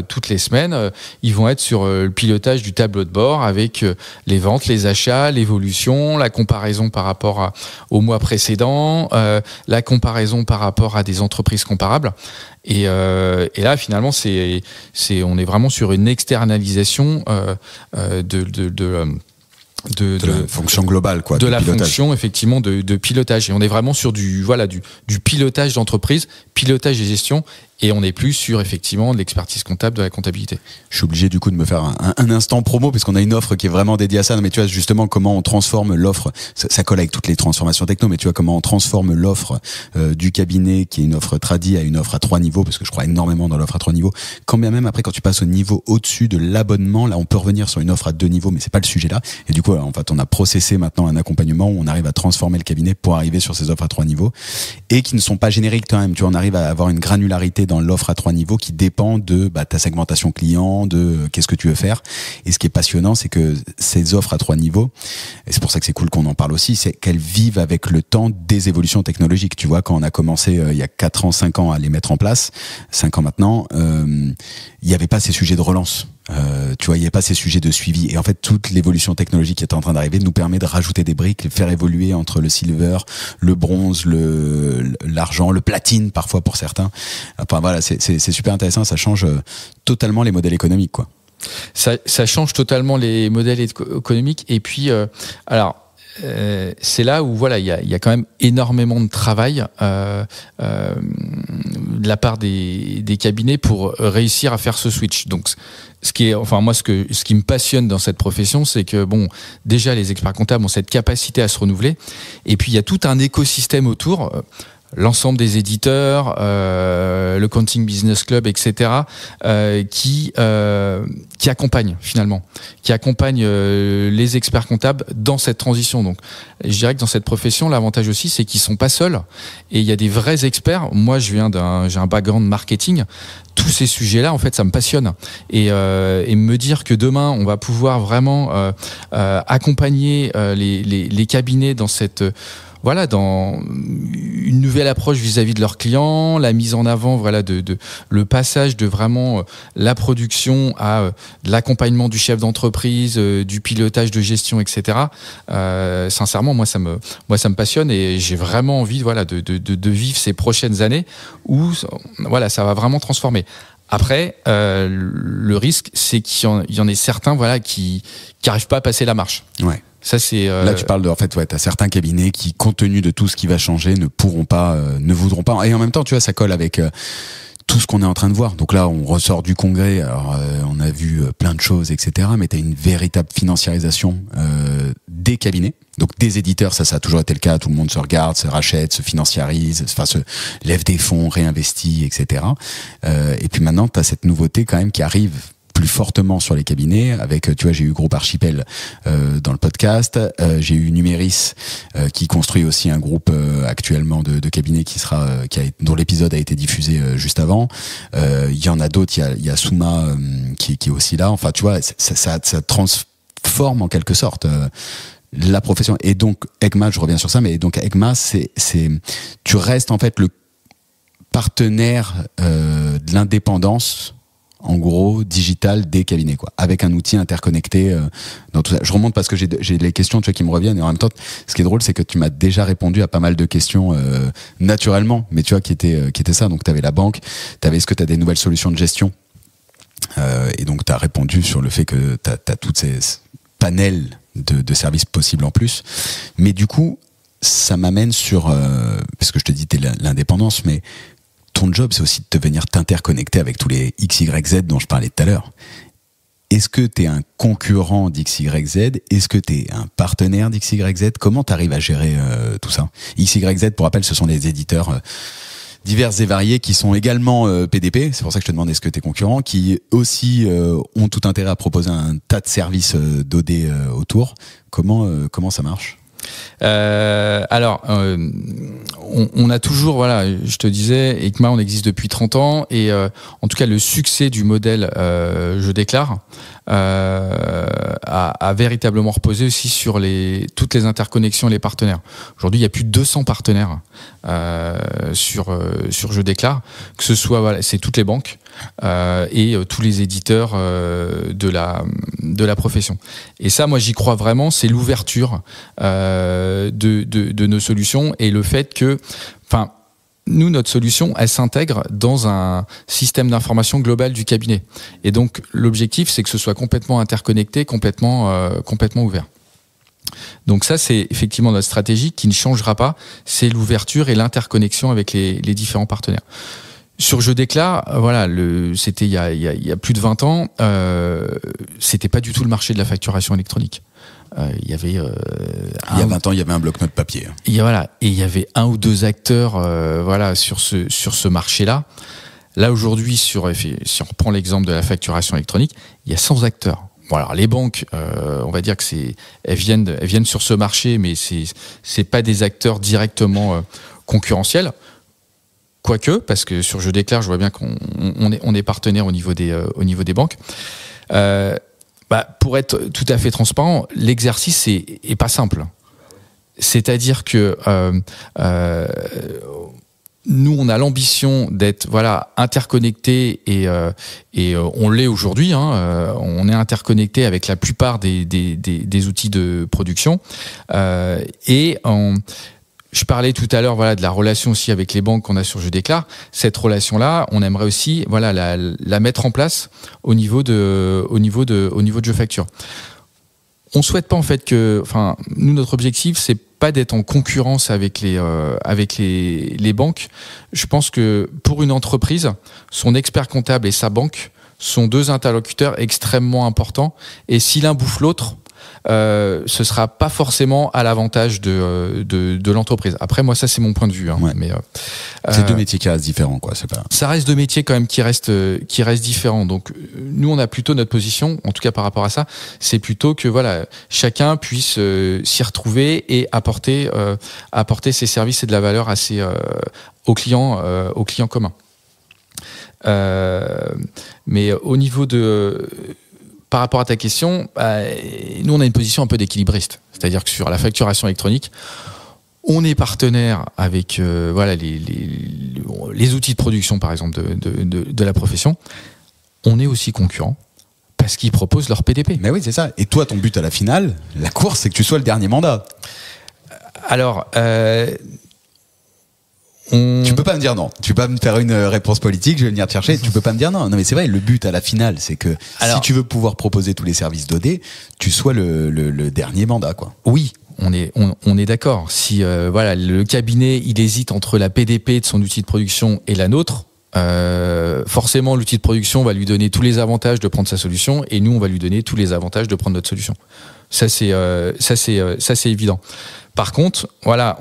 toutes les semaines, ils vont être sur le pilotage du tableau de bord avec les ventes, les achats, l'évolution, la comparaison par rapport au mois précédent, la comparaison par rapport à des entreprises comparables. Et là, finalement, on est vraiment sur une externalisation de la fonction globale, quoi. De la pilotage. fonction, effectivement, de pilotage. Et on est vraiment sur du pilotage d'entreprise, pilotage et gestion, et on n'est plus sur, effectivement, de l'expertise comptable, de la comptabilité. Je suis obligé, du coup, de me faire un instant promo, puisqu'on a une offre qui est vraiment dédiée à ça. Non, mais tu vois, justement, comment on transforme l'offre, ça colle avec toutes les transformations techno, mais tu vois, comment on transforme l'offre du cabinet, qui est une offre tradie, à une offre à 3 niveaux, parce que je crois énormément dans l'offre à 3 niveaux. Quand bien même, après, quand tu passes au niveau au-dessus de l'abonnement, là, on peut revenir sur une offre à 2 niveaux, mais c'est pas le sujet là. Et du coup, en fait, on a processé maintenant un accompagnement où on arrive à transformer le cabinet pour arriver sur ces offres à 3 niveaux, et qui ne sont pas génériques quand même. Tu vois, on arrive à avoir une granularité dans l'offre à 3 niveaux qui dépend de ta segmentation client, de qu'est-ce que tu veux faire. Et ce qui est passionnant, c'est que ces offres à 3 niveaux, et c'est pour ça que c'est cool qu'on en parle aussi, c'est qu'elles vivent avec le temps des évolutions technologiques. Tu vois, quand on a commencé il y a 4 ans, 5 ans à les mettre en place, 5 ans maintenant, il n'y avait pas ces sujets de relance. Tu vois, il n'y a pas ces sujets de suivi. Et en fait, toute l'évolution technologique qui est en train d'arriver nous permet de rajouter des briques, faire évoluer entre le silver, le bronze, l'argent, le platine parfois pour certains. Enfin voilà, c'est super intéressant. Ça change totalement les modèles économiques, quoi. Ça change totalement les modèles économiques. Et puis, alors, c'est là où voilà, il y a quand même énormément de travail de la part des cabinets pour réussir à faire ce switch. Donc, ce qui me passionne dans cette profession, c'est que bon, déjà les experts comptables ont cette capacité à se renouveler, et puis il y a tout un écosystème autour. L'ensemble des éditeurs, le Counting Business Club, etc., qui accompagnent finalement, les experts comptables dans cette transition. Donc, je dirais que dans cette profession, l'avantage aussi, c'est qu'ils sont pas seuls, et il y a des vrais experts. Moi, j'ai un background marketing. Tous ces sujets-là, en fait, ça me passionne. Et me dire que demain, on va pouvoir vraiment accompagner les cabinets dans cette dans une nouvelle approche vis-à-vis de leurs clients, la mise en avant, de le passage de vraiment la production à de l'accompagnement du chef d'entreprise, du pilotage de gestion, etc. Sincèrement, moi ça me passionne, et j'ai vraiment envie, de vivre ces prochaines années où, ça va vraiment transformer. Après, le risque, c'est qu'il y en ait certains, qui n'arrivent pas à passer la marche. Ouais. Ça, c'est Là, tu parles de, en fait, t'as certains cabinets qui, compte tenu de tout ce qui va changer, ne voudront pas. Et en même temps, tu vois, ça colle avec tout ce qu'on est en train de voir. Donc là, on ressort du congrès. Alors, on a vu plein de choses, etc. Mais t'as une véritable financiarisation des cabinets. Donc des éditeurs, ça a toujours été le cas. Tout le monde se regarde, se rachète, se financiarise, se lève des fonds, réinvestit, etc. Et puis maintenant, t'as cette nouveauté quand même qui arrive plus fortement sur les cabinets, avec, tu vois, j'ai eu Groupe Archipel dans le podcast, j'ai eu Numéris qui construit aussi un groupe actuellement de cabinets dont l'épisode a été diffusé juste avant. Il y en a d'autres, il y a Souma qui est aussi là. Enfin, tu vois, ça transforme en quelque sorte la profession. Et donc EGMA, je reviens sur ça, mais donc EGMA, tu restes en fait le partenaire de l'indépendance, en gros, digital des cabinets, avec un outil interconnecté dans tout ça. Je remonte parce que j'ai les questions, tu vois, qui me reviennent, et en même temps, ce qui est drôle, c'est que tu m'as déjà répondu à pas mal de questions naturellement, mais tu vois, qui étaient ça. Donc, tu avais la banque, est-ce que tu as des nouvelles solutions de gestion, et donc tu as répondu sur le fait que tu as toutes ces panels de services possibles en plus. Mais du coup, ça m'amène sur, parce que je te dis, t'es l'indépendance, mais ton job, c'est aussi de venir t'interconnecter avec tous les XYZ dont je parlais tout à l'heure. Est-ce que tu es un concurrent d'XYZ ? Est-ce que tu es un partenaire d'XYZ ? Comment tu arrives à gérer tout ça ? XYZ, pour rappel, ce sont des éditeurs divers et variés qui sont également PDP. C'est pour ça que je te demande, est-ce que tu es concurrent ? Qui aussi ont tout intérêt à proposer un tas de services d'OD autour. Comment ça marche ? On a toujours, je te disais, EGMA, on existe depuis 30 ans, et en tout cas le succès du modèle je déclare a véritablement reposé aussi sur toutes les interconnexions et les partenaires. Aujourd'hui, il y a plus de 200 partenaires sur je déclare, que ce soit c'est toutes les banques et tous les éditeurs de la profession. Et ça, moi, j'y crois vraiment. C'est l'ouverture de nos solutions, et le fait que, nous, notre solution, elle s'intègre dans un système d'information global du cabinet. Et donc, l'objectif, c'est que ce soit complètement interconnecté, complètement ouvert. Donc ça, c'est effectivement notre stratégie qui ne changera pas. C'est l'ouverture et l'interconnexion avec les différents partenaires. Sur Je déclare, c'était il y a plus de 20 ans, c'était pas du tout le marché de la facturation électronique. Il y avait il y a 20 ans, il y avait un bloc-notes papier. Et il y avait un ou deux acteurs sur ce marché-là. Là aujourd'hui, si on reprend l'exemple de la facturation électronique, il y a 100 acteurs. Bon, alors les banques, on va dire que elles viennent sur ce marché, mais c'est pas des acteurs directement concurrentiels. Quoique, parce que sur Je déclare, je vois bien qu'on est partenaire au niveau des banques. Pour être tout à fait transparent, l'exercice est pas simple. C'est-à-dire que nous, on a l'ambition d'être interconnectés, et on l'est aujourd'hui. On est interconnecté avec la plupart des outils de production, je parlais tout à l'heure de la relation aussi avec les banques qu'on a sur Je déclare. Cette relation-là, on aimerait aussi la mettre en place au niveau de Je facture. on souhaite pas en fait nous notre objectif c'est pas d'être en concurrence avec les banques. Je pense que pour une entreprise, son expert comptable et sa banque sont deux interlocuteurs extrêmement importants. Et si l'un bouffe l'autre, ce sera pas forcément à l'avantage de l'entreprise. Après, moi, ça c'est mon point de vue. Hein, ouais. Mais c'est deux métiers qui restent différents, quoi. C'est pas. Ça reste deux métiers quand même qui restent différents. Donc nous, on a plutôt notre position, en tout cas par rapport à ça, c'est plutôt que voilà, chacun puisse s'y retrouver et apporter ses services et de la valeur à aux clients communs. Mais au niveau par rapport à ta question, nous on a une position un peu d'équilibriste, c'est-à-dire que sur la facturation électronique, on est partenaire avec les outils de production par exemple de la profession. On est aussi concurrent parce qu'ils proposent leur PDP. Mais oui, c'est ça. Et toi, ton but à la finale, la course, c'est que tu sois le dernier mandat. Alors. Tu peux pas me dire non. Tu peux pas me faire une réponse politique, je vais venir te chercher. Tu peux pas me dire non. Non, mais c'est vrai, le but à la finale, c'est que si tu veux pouvoir proposer tous les services d'OD, tu sois le dernier mandat, quoi. Oui, on est d'accord. Si le cabinet, il hésite entre la PDP de son outil de production et la nôtre, forcément l'outil de production va lui donner tous les avantages de prendre sa solution et nous on va lui donner tous les avantages de prendre notre solution. Ça c'est évident. Par contre, voilà,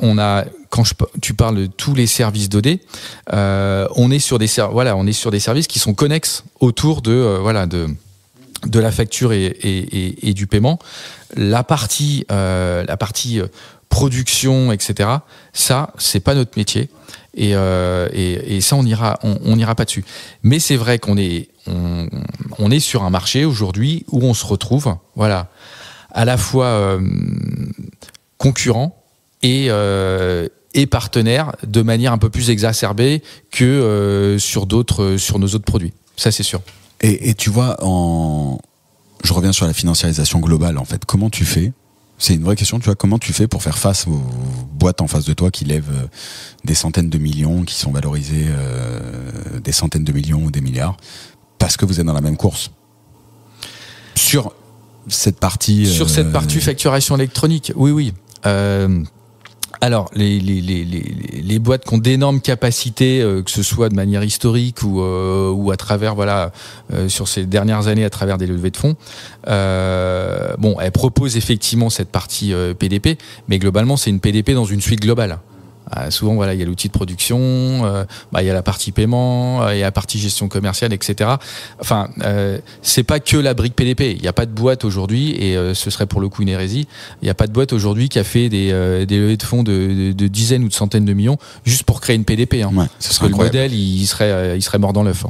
tu parles de tous les services d'OD, on est sur des services qui sont connexes autour de la facture et du paiement. La partie production, etc. Ça, c'est pas notre métier et ça on ira pas dessus. Mais c'est vrai qu'on est sur un marché aujourd'hui où on se retrouve, voilà, à la fois concurrent et partenaire de manière un peu plus exacerbée que sur nos autres produits. Ça, c'est sûr. Et tu vois, je reviens sur la financiarisation globale, en fait. Comment tu fais? C'est une vraie question, tu vois. Comment tu fais pour faire face aux boîtes en face de toi qui lèvent des centaines de millions, qui sont valorisées des centaines de millions ou des milliards, parce que vous êtes dans la même course? Sur cette partie facturation électronique, oui. Alors, les boîtes qui ont d'énormes capacités, que ce soit de manière historique ou à travers, sur ces dernières années, à travers des levées de fonds, elles proposent effectivement cette partie PDP, mais globalement, c'est une PDP dans une suite globale. Souvent, il y a l'outil de production, il y a la partie paiement, il y a la partie gestion commerciale, etc. Enfin, c'est pas que la brique PDP. Il n'y a pas de boîte aujourd'hui, et ce serait pour le coup une hérésie. Il n'y a pas de boîte aujourd'hui qui a fait des levées de fonds de dizaines ou de centaines de millions juste pour créer une PDP. Hein. Ouais, parce que le modèle, il serait mort dans l'œuf.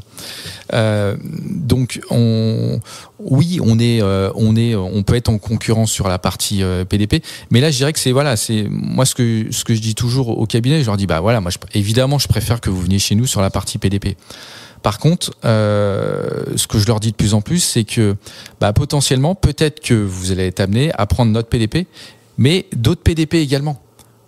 Donc, on peut être en concurrence sur la partie PDP, mais là je dirais que c'est moi ce que je dis toujours au cabinet, je leur dis évidemment je préfère que vous veniez chez nous sur la partie PDP. Par contre, ce que je leur dis de plus en plus, c'est que potentiellement peut-être que vous allez être amené à prendre notre PDP, mais d'autres PDP également.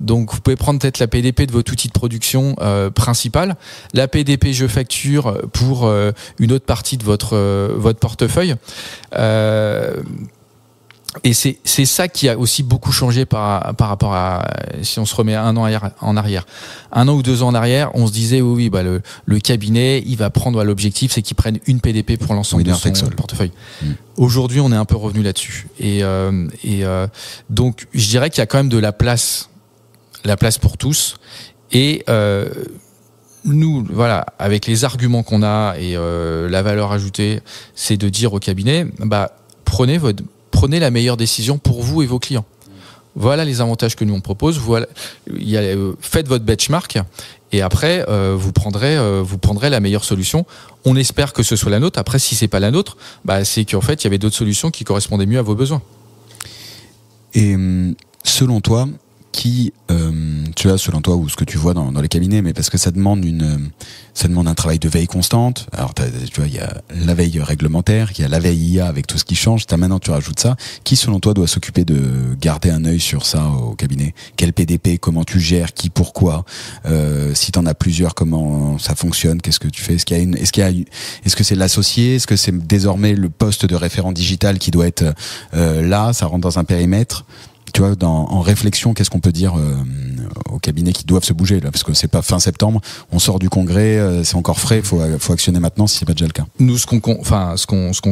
Donc vous pouvez prendre peut-être la PDP de votre outil de production principal, la PDP je facture pour une autre partie de votre portefeuille. Et c'est ça qui a aussi beaucoup changé par rapport à, si on se remet un an en arrière. 1 an ou 2 ans en arrière, on se disait le cabinet, il va prendre l'objectif, c'est qu'il prenne une PDP pour l'ensemble de son portefeuille. Aujourd'hui, on est un peu revenu là-dessus. Et donc, je dirais qu'il y a quand même de la place pour tous. Et nous, avec les arguments qu'on a et la valeur ajoutée, c'est de dire au cabinet, prenez la meilleure décision pour vous et vos clients. Voilà les avantages que nous on propose. Faites votre benchmark et après vous prendrez la meilleure solution. On espère que ce soit la nôtre. Après, si c'est pas la nôtre, c'est qu'en fait il y avait d'autres solutions qui correspondaient mieux à vos besoins. Et selon toi, qui, tu vois, selon toi, ou ce que tu vois dans les cabinets, mais parce que ça demande un travail de veille constante. Alors, tu vois, il y a la veille réglementaire, il y a la veille IA avec tout ce qui change. Maintenant, tu rajoutes ça. Qui, selon toi, doit s'occuper de garder un œil sur ça au cabinet? Quel PDP? Comment tu gères? Qui? Pourquoi? Si t'en as plusieurs, comment ça fonctionne? Qu'est-ce que tu fais? Est-ce que c'est l'associé? Est-ce que c'est désormais le poste de référent digital qui doit être là? Ça rentre dans un périmètre? Tu vois, en réflexion, qu'est-ce qu'on peut dire aux cabinets qui doivent se bouger là, parce que c'est pas fin septembre, on sort du congrès, c'est encore frais, faut actionner maintenant si c'est pas déjà le cas. Nous, ce qu'on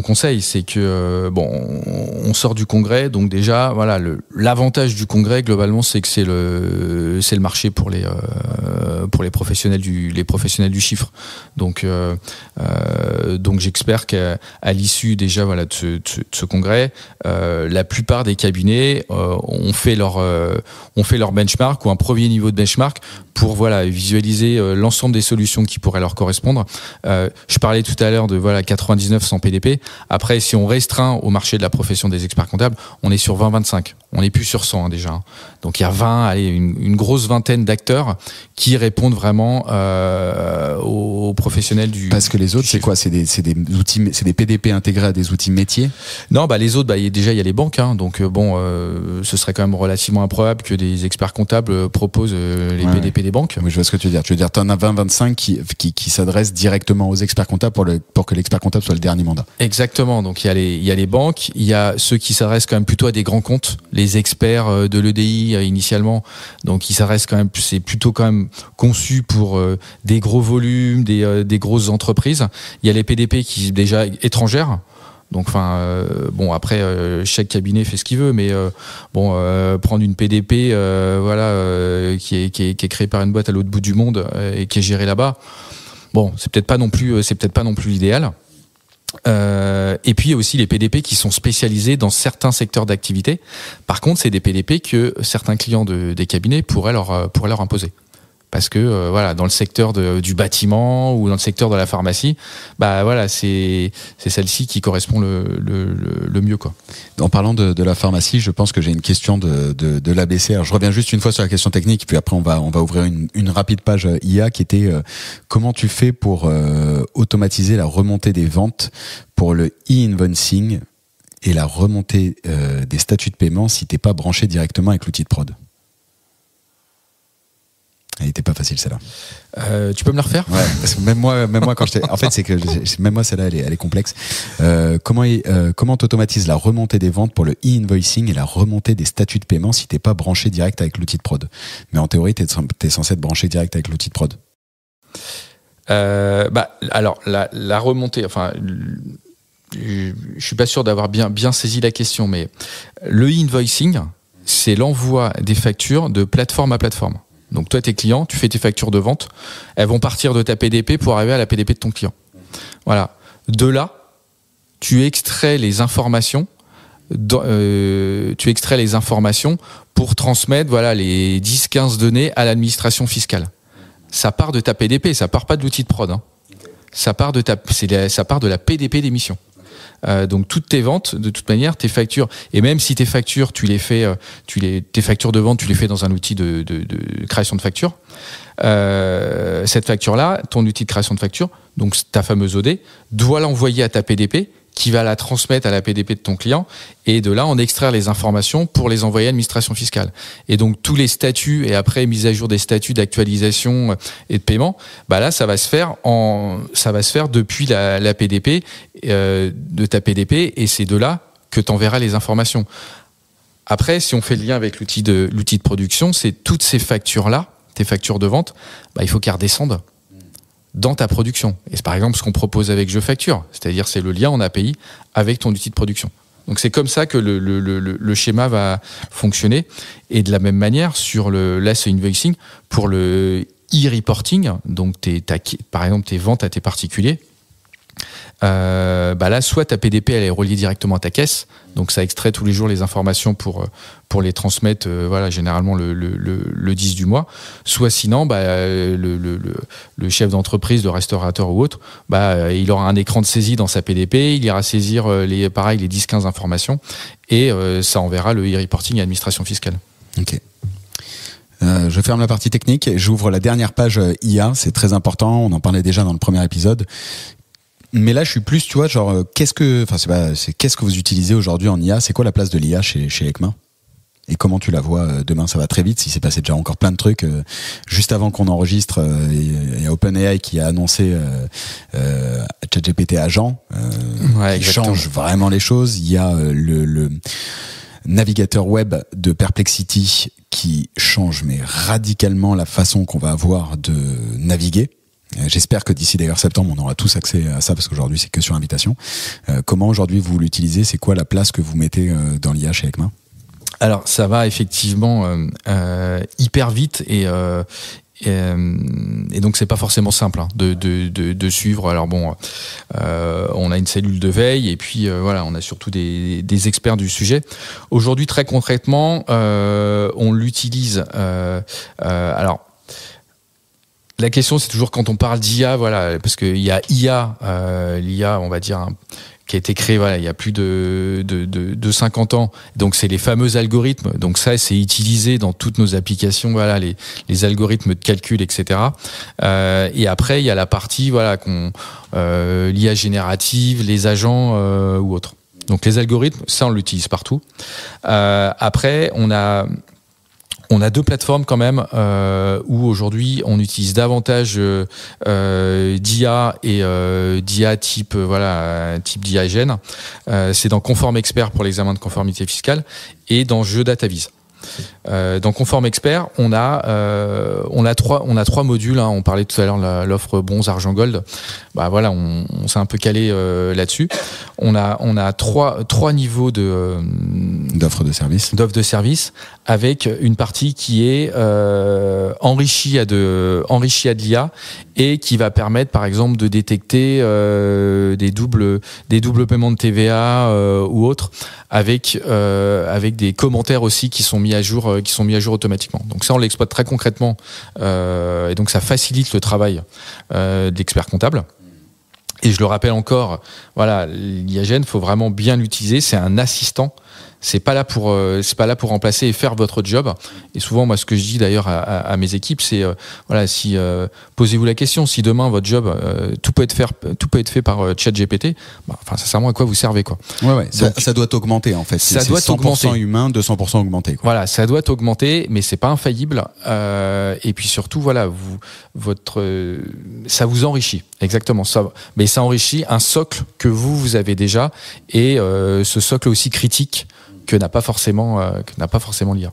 conseille, c'est que on sort du congrès, donc déjà, voilà, l'avantage du congrès globalement, c'est que c'est le marché pour les professionnels du chiffre. Donc j'espère qu'à l'issue déjà, voilà, de ce congrès, la plupart des cabinets ont fait leur benchmark ou un premier niveau de benchmark pour visualiser l'ensemble des solutions qui pourraient leur correspondre. Je parlais tout à l'heure de 99 sans PDP. Après, si on restreint au marché de la profession des experts comptables, on est sur 20-25. On n'est plus sur 100 déjà. Donc il y a une grosse vingtaine d'acteurs qui répondent vraiment aux professionnels du. Parce que les autres, c'est quoi? C'est des outils, c'est des PDP intégrés à des outils métiers? Non, les autres, déjà il y a les banques. Donc ce serait quand même relativement improbable que des experts comptables proposent les PDP des banques. Oui, je vois ce que tu veux dire. Tu veux dire, tu en as 20-25 qui s'adressent directement aux experts comptables pour que l'expert comptable soit le dernier mandat. Exactement. Donc il y a les banques, il y a ceux qui s'adressent quand même plutôt à des grands comptes, les experts de l'EDI initialement. Donc ils s'adressent quand même, c'est plutôt quand même conçu pour des gros volumes, des grosses entreprises. Il y a les PDP qui déjà étrangères. Donc, après, chaque cabinet fait ce qu'il veut, mais prendre une PDP, qui est créée par une boîte à l'autre bout du monde et qui est gérée là-bas, c'est peut-être pas non plus l'idéal. Et puis il y a aussi les PDP qui sont spécialisés dans certains secteurs d'activité. Par contre, c'est des PDP que certains clients des cabinets pourraient leur imposer. Parce que dans le secteur du bâtiment ou dans le secteur de la pharmacie, c'est celle-ci qui correspond le mieux, quoi. En parlant de la pharmacie, je pense que j'ai une question de l'ABC. Alors je reviens juste une fois sur la question technique, puis après on va ouvrir une rapide page IA qui était comment tu fais pour automatiser la remontée des ventes pour le e-invoicing et la remontée des statuts de paiement si t'es pas branché directement avec l'outil de prod. Elle était pas facile celle-là. Tu peux me la refaire? Ouais, parce que même moi quand j'étais, en fait c'est que même moi celle-là elle est complexe. Comment t'automatises la remontée des ventes pour le e-invoicing et la remontée des statuts de paiement si t'es pas branché direct avec l'outil de prod? Mais en théorie t'es censé être branché direct avec l'outil de prod. Alors la remontée, je suis pas sûr d'avoir bien saisi la question, mais le e-invoicing, c'est l'envoi des factures de plateforme à plateforme. Donc toi, tes clients, tu fais tes factures de vente, elles vont partir de ta PDP pour arriver à la PDP de ton client. Voilà. De là, tu extrais les informations pour transmettre les 10-15 données à l'administration fiscale. Ça part de ta PDP, ça part pas de l'outil de prod. Ça part de la PDP d'émission. Donc toutes tes ventes, de toute manière, tes factures, et même si tes factures, tes factures de vente, tu les fais dans un outil de création de facture, cette facture-là, ton outil de création de facture, donc ta fameuse OD, doit l'envoyer à ta PDP, qui va la transmettre à la PDP de ton client, et de là, en extraire les informations pour les envoyer à l'administration fiscale. Et donc, tous les statuts, et après, mise à jour des statuts d'actualisation et de paiement, là, ça va se faire depuis la PDP, de ta PDP, et c'est de là que tu enverras les informations. Après, si on fait le lien avec l'outil de production, c'est toutes ces factures-là, tes factures de vente, il faut qu'elles redescendent dans ta production. Et c'est par exemple ce qu'on propose avec Je Facture, c'est-à-dire c'est le lien en API avec ton outil de production. Donc c'est comme ça que le schéma va fonctionner. Et de la même manière, sur ce invoicing, pour le e-reporting, donc par exemple tes ventes à tes particuliers, là, soit ta PDP elle est reliée directement à ta caisse, donc ça extrait tous les jours les informations pour les transmettre, généralement le 10 du mois, soit sinon le chef d'entreprise, le restaurateur ou autre, il aura un écran de saisie dans sa PDP, il ira saisir les 10-15 informations et ça enverra le e-reporting à l'administration fiscale. Ok. Je ferme la partie technique et j'ouvre la dernière page IA. C'est très important. On en parlait déjà dans le premier épisode. Mais là, je suis plus, tu vois, genre, qu'est-ce que vous utilisez aujourd'hui en IA? C'est quoi la place de l'IA chez ECMA? Et comment tu la vois demain? Ça va très vite, si c'est passé déjà encore plein de trucs. Juste avant qu'on enregistre, il y a OpenAI qui a annoncé ChatGPT Agent, qui change vraiment les choses. Il y a le navigateur web de Perplexity qui change mais radicalement la façon qu'on va avoir de naviguer. J'espère que d'ici d'ailleurs septembre, on aura tous accès à ça, parce qu'aujourd'hui c'est que sur invitation. Comment aujourd'hui vous l'utilisez? C'est quoi la place que vous mettez dans l'IA chez ECMA? Alors ça va effectivement hyper vite et donc c'est pas forcément simple de suivre. Alors bon, on a une cellule de veille et puis voilà, on a surtout des experts du sujet. Aujourd'hui, très concrètement, on l'utilise. Alors la question, c'est toujours quand on parle d'IA, voilà, parce qu'il y a IA, l'IA, on va dire, qui a été créé, voilà, il y a plus de 50 ans. Donc c'est les fameux algorithmes. Donc ça, c'est utilisé dans toutes nos applications, voilà, les algorithmes de calcul, etc. Et après, il y a la partie, voilà, l'IA générative, les agents ou autres. Donc les algorithmes, ça, on l'utilise partout. Après, on a deux plateformes quand même où aujourd'hui on utilise davantage d'IA et d'IA type d'IA-gène. C'est dans Conform Expert pour l'examen de conformité fiscale et dans GeoDataVis. Dans Conform Expert, on a trois modules. On parlait tout à l'heure l'offre bronze, argent, gold. Bah voilà, on s'est un peu calé là-dessus. On a trois niveaux d'offres de service avec une partie qui est enrichie à de l'IA et qui va permettre par exemple de détecter des doubles paiements de TVA ou autres avec des commentaires aussi qui sont mis à jour automatiquement. Donc ça, on l'exploite très concrètement et donc ça facilite le travail de l'expert comptable. Et je le rappelle encore, voilà, l'IA-gène, faut vraiment bien l'utiliser. C'est un assistant. C'est pas là pour remplacer et faire votre job. Et souvent, moi, ce que je dis d'ailleurs à mes équipes, c'est voilà, posez-vous la question, si demain votre job tout peut être fait par ChatGPT, enfin sincèrement, à quoi vous servez, quoi. Ouais. Donc, ça doit augmenter en fait. Ça doit 100% augmenter. Humain, 200% augmenté, quoi. Voilà, ça doit augmenter, mais c'est pas infaillible. Et puis surtout, voilà, ça vous enrichit, exactement ça. Mais ça enrichit un socle que vous avez déjà, et ce socle aussi critique que n'a pas forcément l'IA.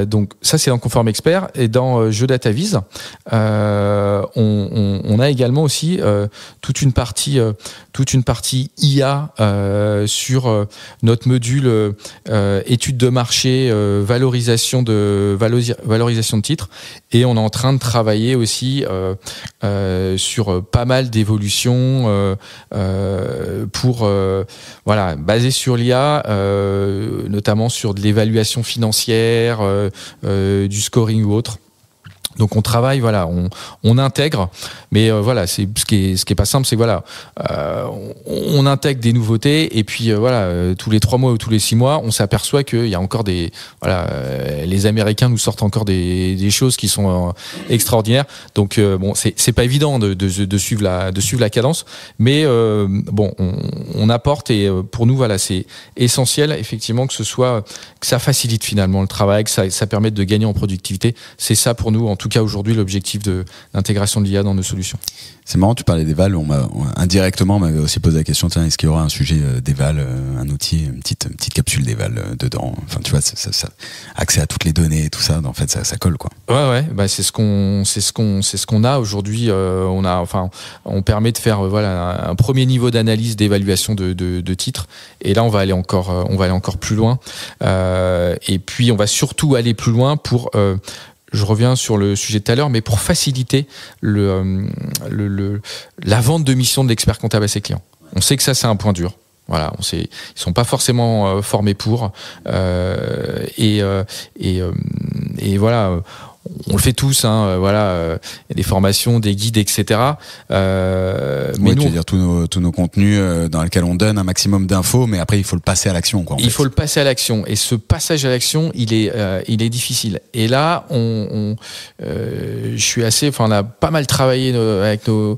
Donc ça, c'est dans Conform Expert. Et dans GeoDataVis, on a également aussi toute une partie IA sur notre module études de marché, valorisation de titres. Et on est en train de travailler aussi sur pas mal d'évolutions pour basées sur l'IA, notamment sur de l'évaluation financière, du scoring ou autre. Donc on travaille, voilà, on intègre, mais voilà, c'est ce qui est pas simple, c'est que voilà, on intègre des nouveautés et puis voilà, tous les 3 mois ou tous les 6 mois, on s'aperçoit qu'il y a encore les Américains nous sortent encore des choses qui sont extraordinaires. Donc bon, c'est pas évident de suivre la cadence, mais bon, on apporte et pour nous, voilà, c'est essentiel effectivement que ça facilite finalement le travail, que ça permette de gagner en productivité. C'est ça pour nous, en tout cas aujourd'hui, l'objectif de l'intégration de l'IA dans nos solutions. C'est marrant, tu parlais d'Eval, indirectement on m'avait aussi posé la question, tiens, est-ce qu'il y aura un sujet d'Eval, un outil, une petite capsule d'Eval dedans, enfin tu vois, ça, accès à toutes les données et tout ça, en fait ça colle, quoi. Ouais, bah c'est ce qu'on a aujourd'hui. On permet de faire un premier niveau d'analyse, d'évaluation de titres, et là on va aller encore plus loin, et puis on va surtout aller plus loin pour je reviens sur le sujet de tout à l'heure, mais pour faciliter la vente de mission de l'expert comptable à ses clients. On sait que ça, c'est un point dur. Voilà, ils sont pas forcément formés pour. Et voilà, on le fait tous, hein, voilà, il y a des formations, des guides, etc. Mais tu veux dire tous nos contenus dans lesquels on donne un maximum d'infos, mais après il faut le passer à l'action, quoi. Il faut le passer à l'action, et ce passage à l'action, il est difficile. Et là, je suis on a pas mal travaillé avec nos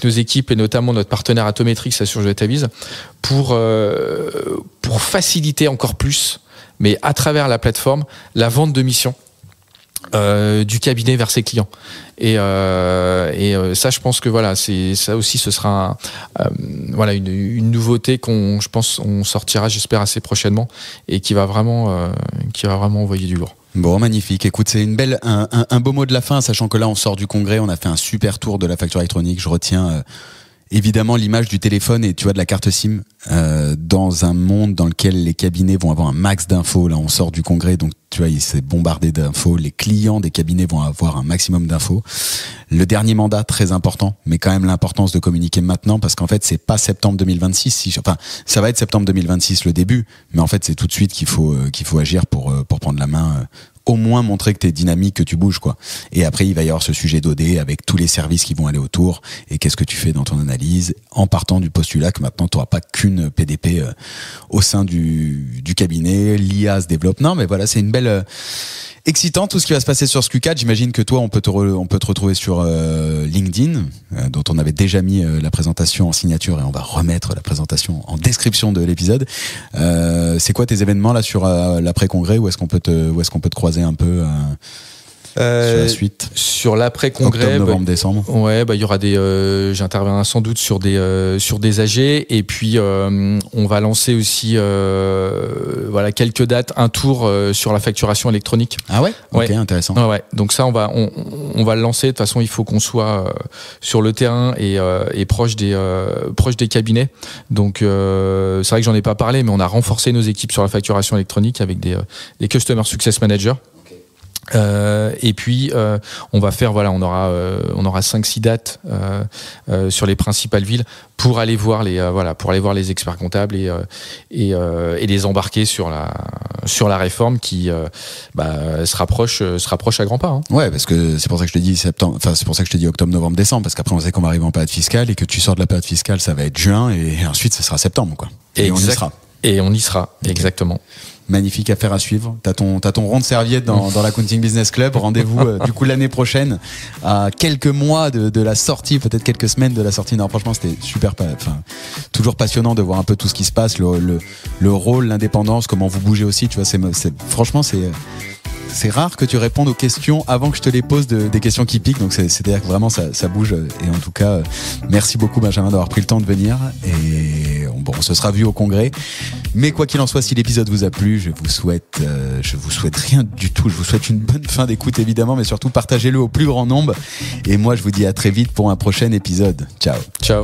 équipes et notamment notre partenaire Atometrix sur JetaViz pour faciliter encore plus, mais à travers la plateforme, la vente de missions du cabinet vers ses clients. Et ça, je pense que voilà, ça aussi, ce sera voilà une nouveauté je pense, on sortira, j'espère, assez prochainement, et qui va vraiment envoyer du lourd. Bon, magnifique. Écoute, c'est un beau mot de la fin, sachant que là, on sort du congrès, on a fait un super tour de la facture électronique. Je retiens évidemment l'image du téléphone et tu vois de la carte SIM dans un monde dans lequel les cabinets vont avoir un max d'infos. Là, on sort du congrès, donc tu vois, il s'est bombardé d'infos. Les clients des cabinets vont avoir un maximum d'infos. Le dernier mandat, très important, mais quand même l'importance de communiquer maintenant, parce qu'en fait, c'est pas septembre 2026. Enfin, ça va être septembre 2026 le début, mais en fait, c'est tout de suite qu'il faut agir pour prendre la main. Au moins montrer que t'es dynamique, que tu bouges, quoi. Et après, il va y avoir ce sujet d'OD avec tous les services qui vont aller autour. Et qu'est-ce que tu fais dans ton analyse, en partant du postulat que maintenant, t'auras pas qu'une PDP au sein du cabinet. L'IA se développe. Non, mais voilà, c'est une belle... excitant tout ce qui va se passer sur SKU4. J'imagine que toi, on peut te retrouver sur LinkedIn, dont on avait déjà mis la présentation en signature, et on va remettre la présentation en description de l'épisode. C'est quoi tes événements là sur l'après-congrès? Où est-ce qu'on peut te croiser un peu sur la suite? Sur l'après-congrès, octobre, novembre, décembre. Ouais, il y aura j'interviendrai sans doute sur des AG, et puis on va lancer aussi voilà, quelques dates, un tour sur la facturation électronique. Ah ouais? Ok, ouais. Intéressant. Ouais. Donc ça, on va le lancer. De toute façon, il faut qu'on soit sur le terrain et proche des cabinets. Donc c'est vrai que j'en ai pas parlé, mais on a renforcé nos équipes sur la facturation électronique avec des Customer Success Managers. Et puis on va faire, voilà, on aura 5-6 dates sur les principales villes pour aller voir les experts comptables et les embarquer sur la réforme qui se rapproche à grands pas, hein. Ouais, parce que c'est pour ça que je te dis septembre, enfin c'est pour ça que je te dis octobre, novembre, décembre, parce qu'après on sait qu'on va arriver en période fiscale et que tu sors de la période fiscale, ça va être juin, et ensuite ça sera septembre, quoi. Et on y sera. Et on y sera, okay. Exactement. Magnifique, affaire à suivre. T'as ton rond de serviette dans l'Accounting Business Club. Rendez-vous du coup l'année prochaine, à quelques mois de la sortie, peut-être quelques semaines de la sortie. Non, franchement, c'était super, toujours passionnant de voir un peu tout ce qui se passe, le rôle, l'indépendance, comment vous bougez aussi. Tu vois, franchement, c'est rare que tu répondes aux questions avant que je te les pose, des questions qui piquent. Donc c'est-à-dire que vraiment ça bouge. Et en tout cas, merci beaucoup Benjamin d'avoir pris le temps de venir. Et bon, on se sera vu au congrès. Mais quoi qu'il en soit, si l'épisode vous a plu, je vous souhaite rien du tout. Je vous souhaite une bonne fin d'écoute évidemment, mais surtout partagez-le au plus grand nombre. Et moi, je vous dis à très vite pour un prochain épisode. Ciao. Ciao.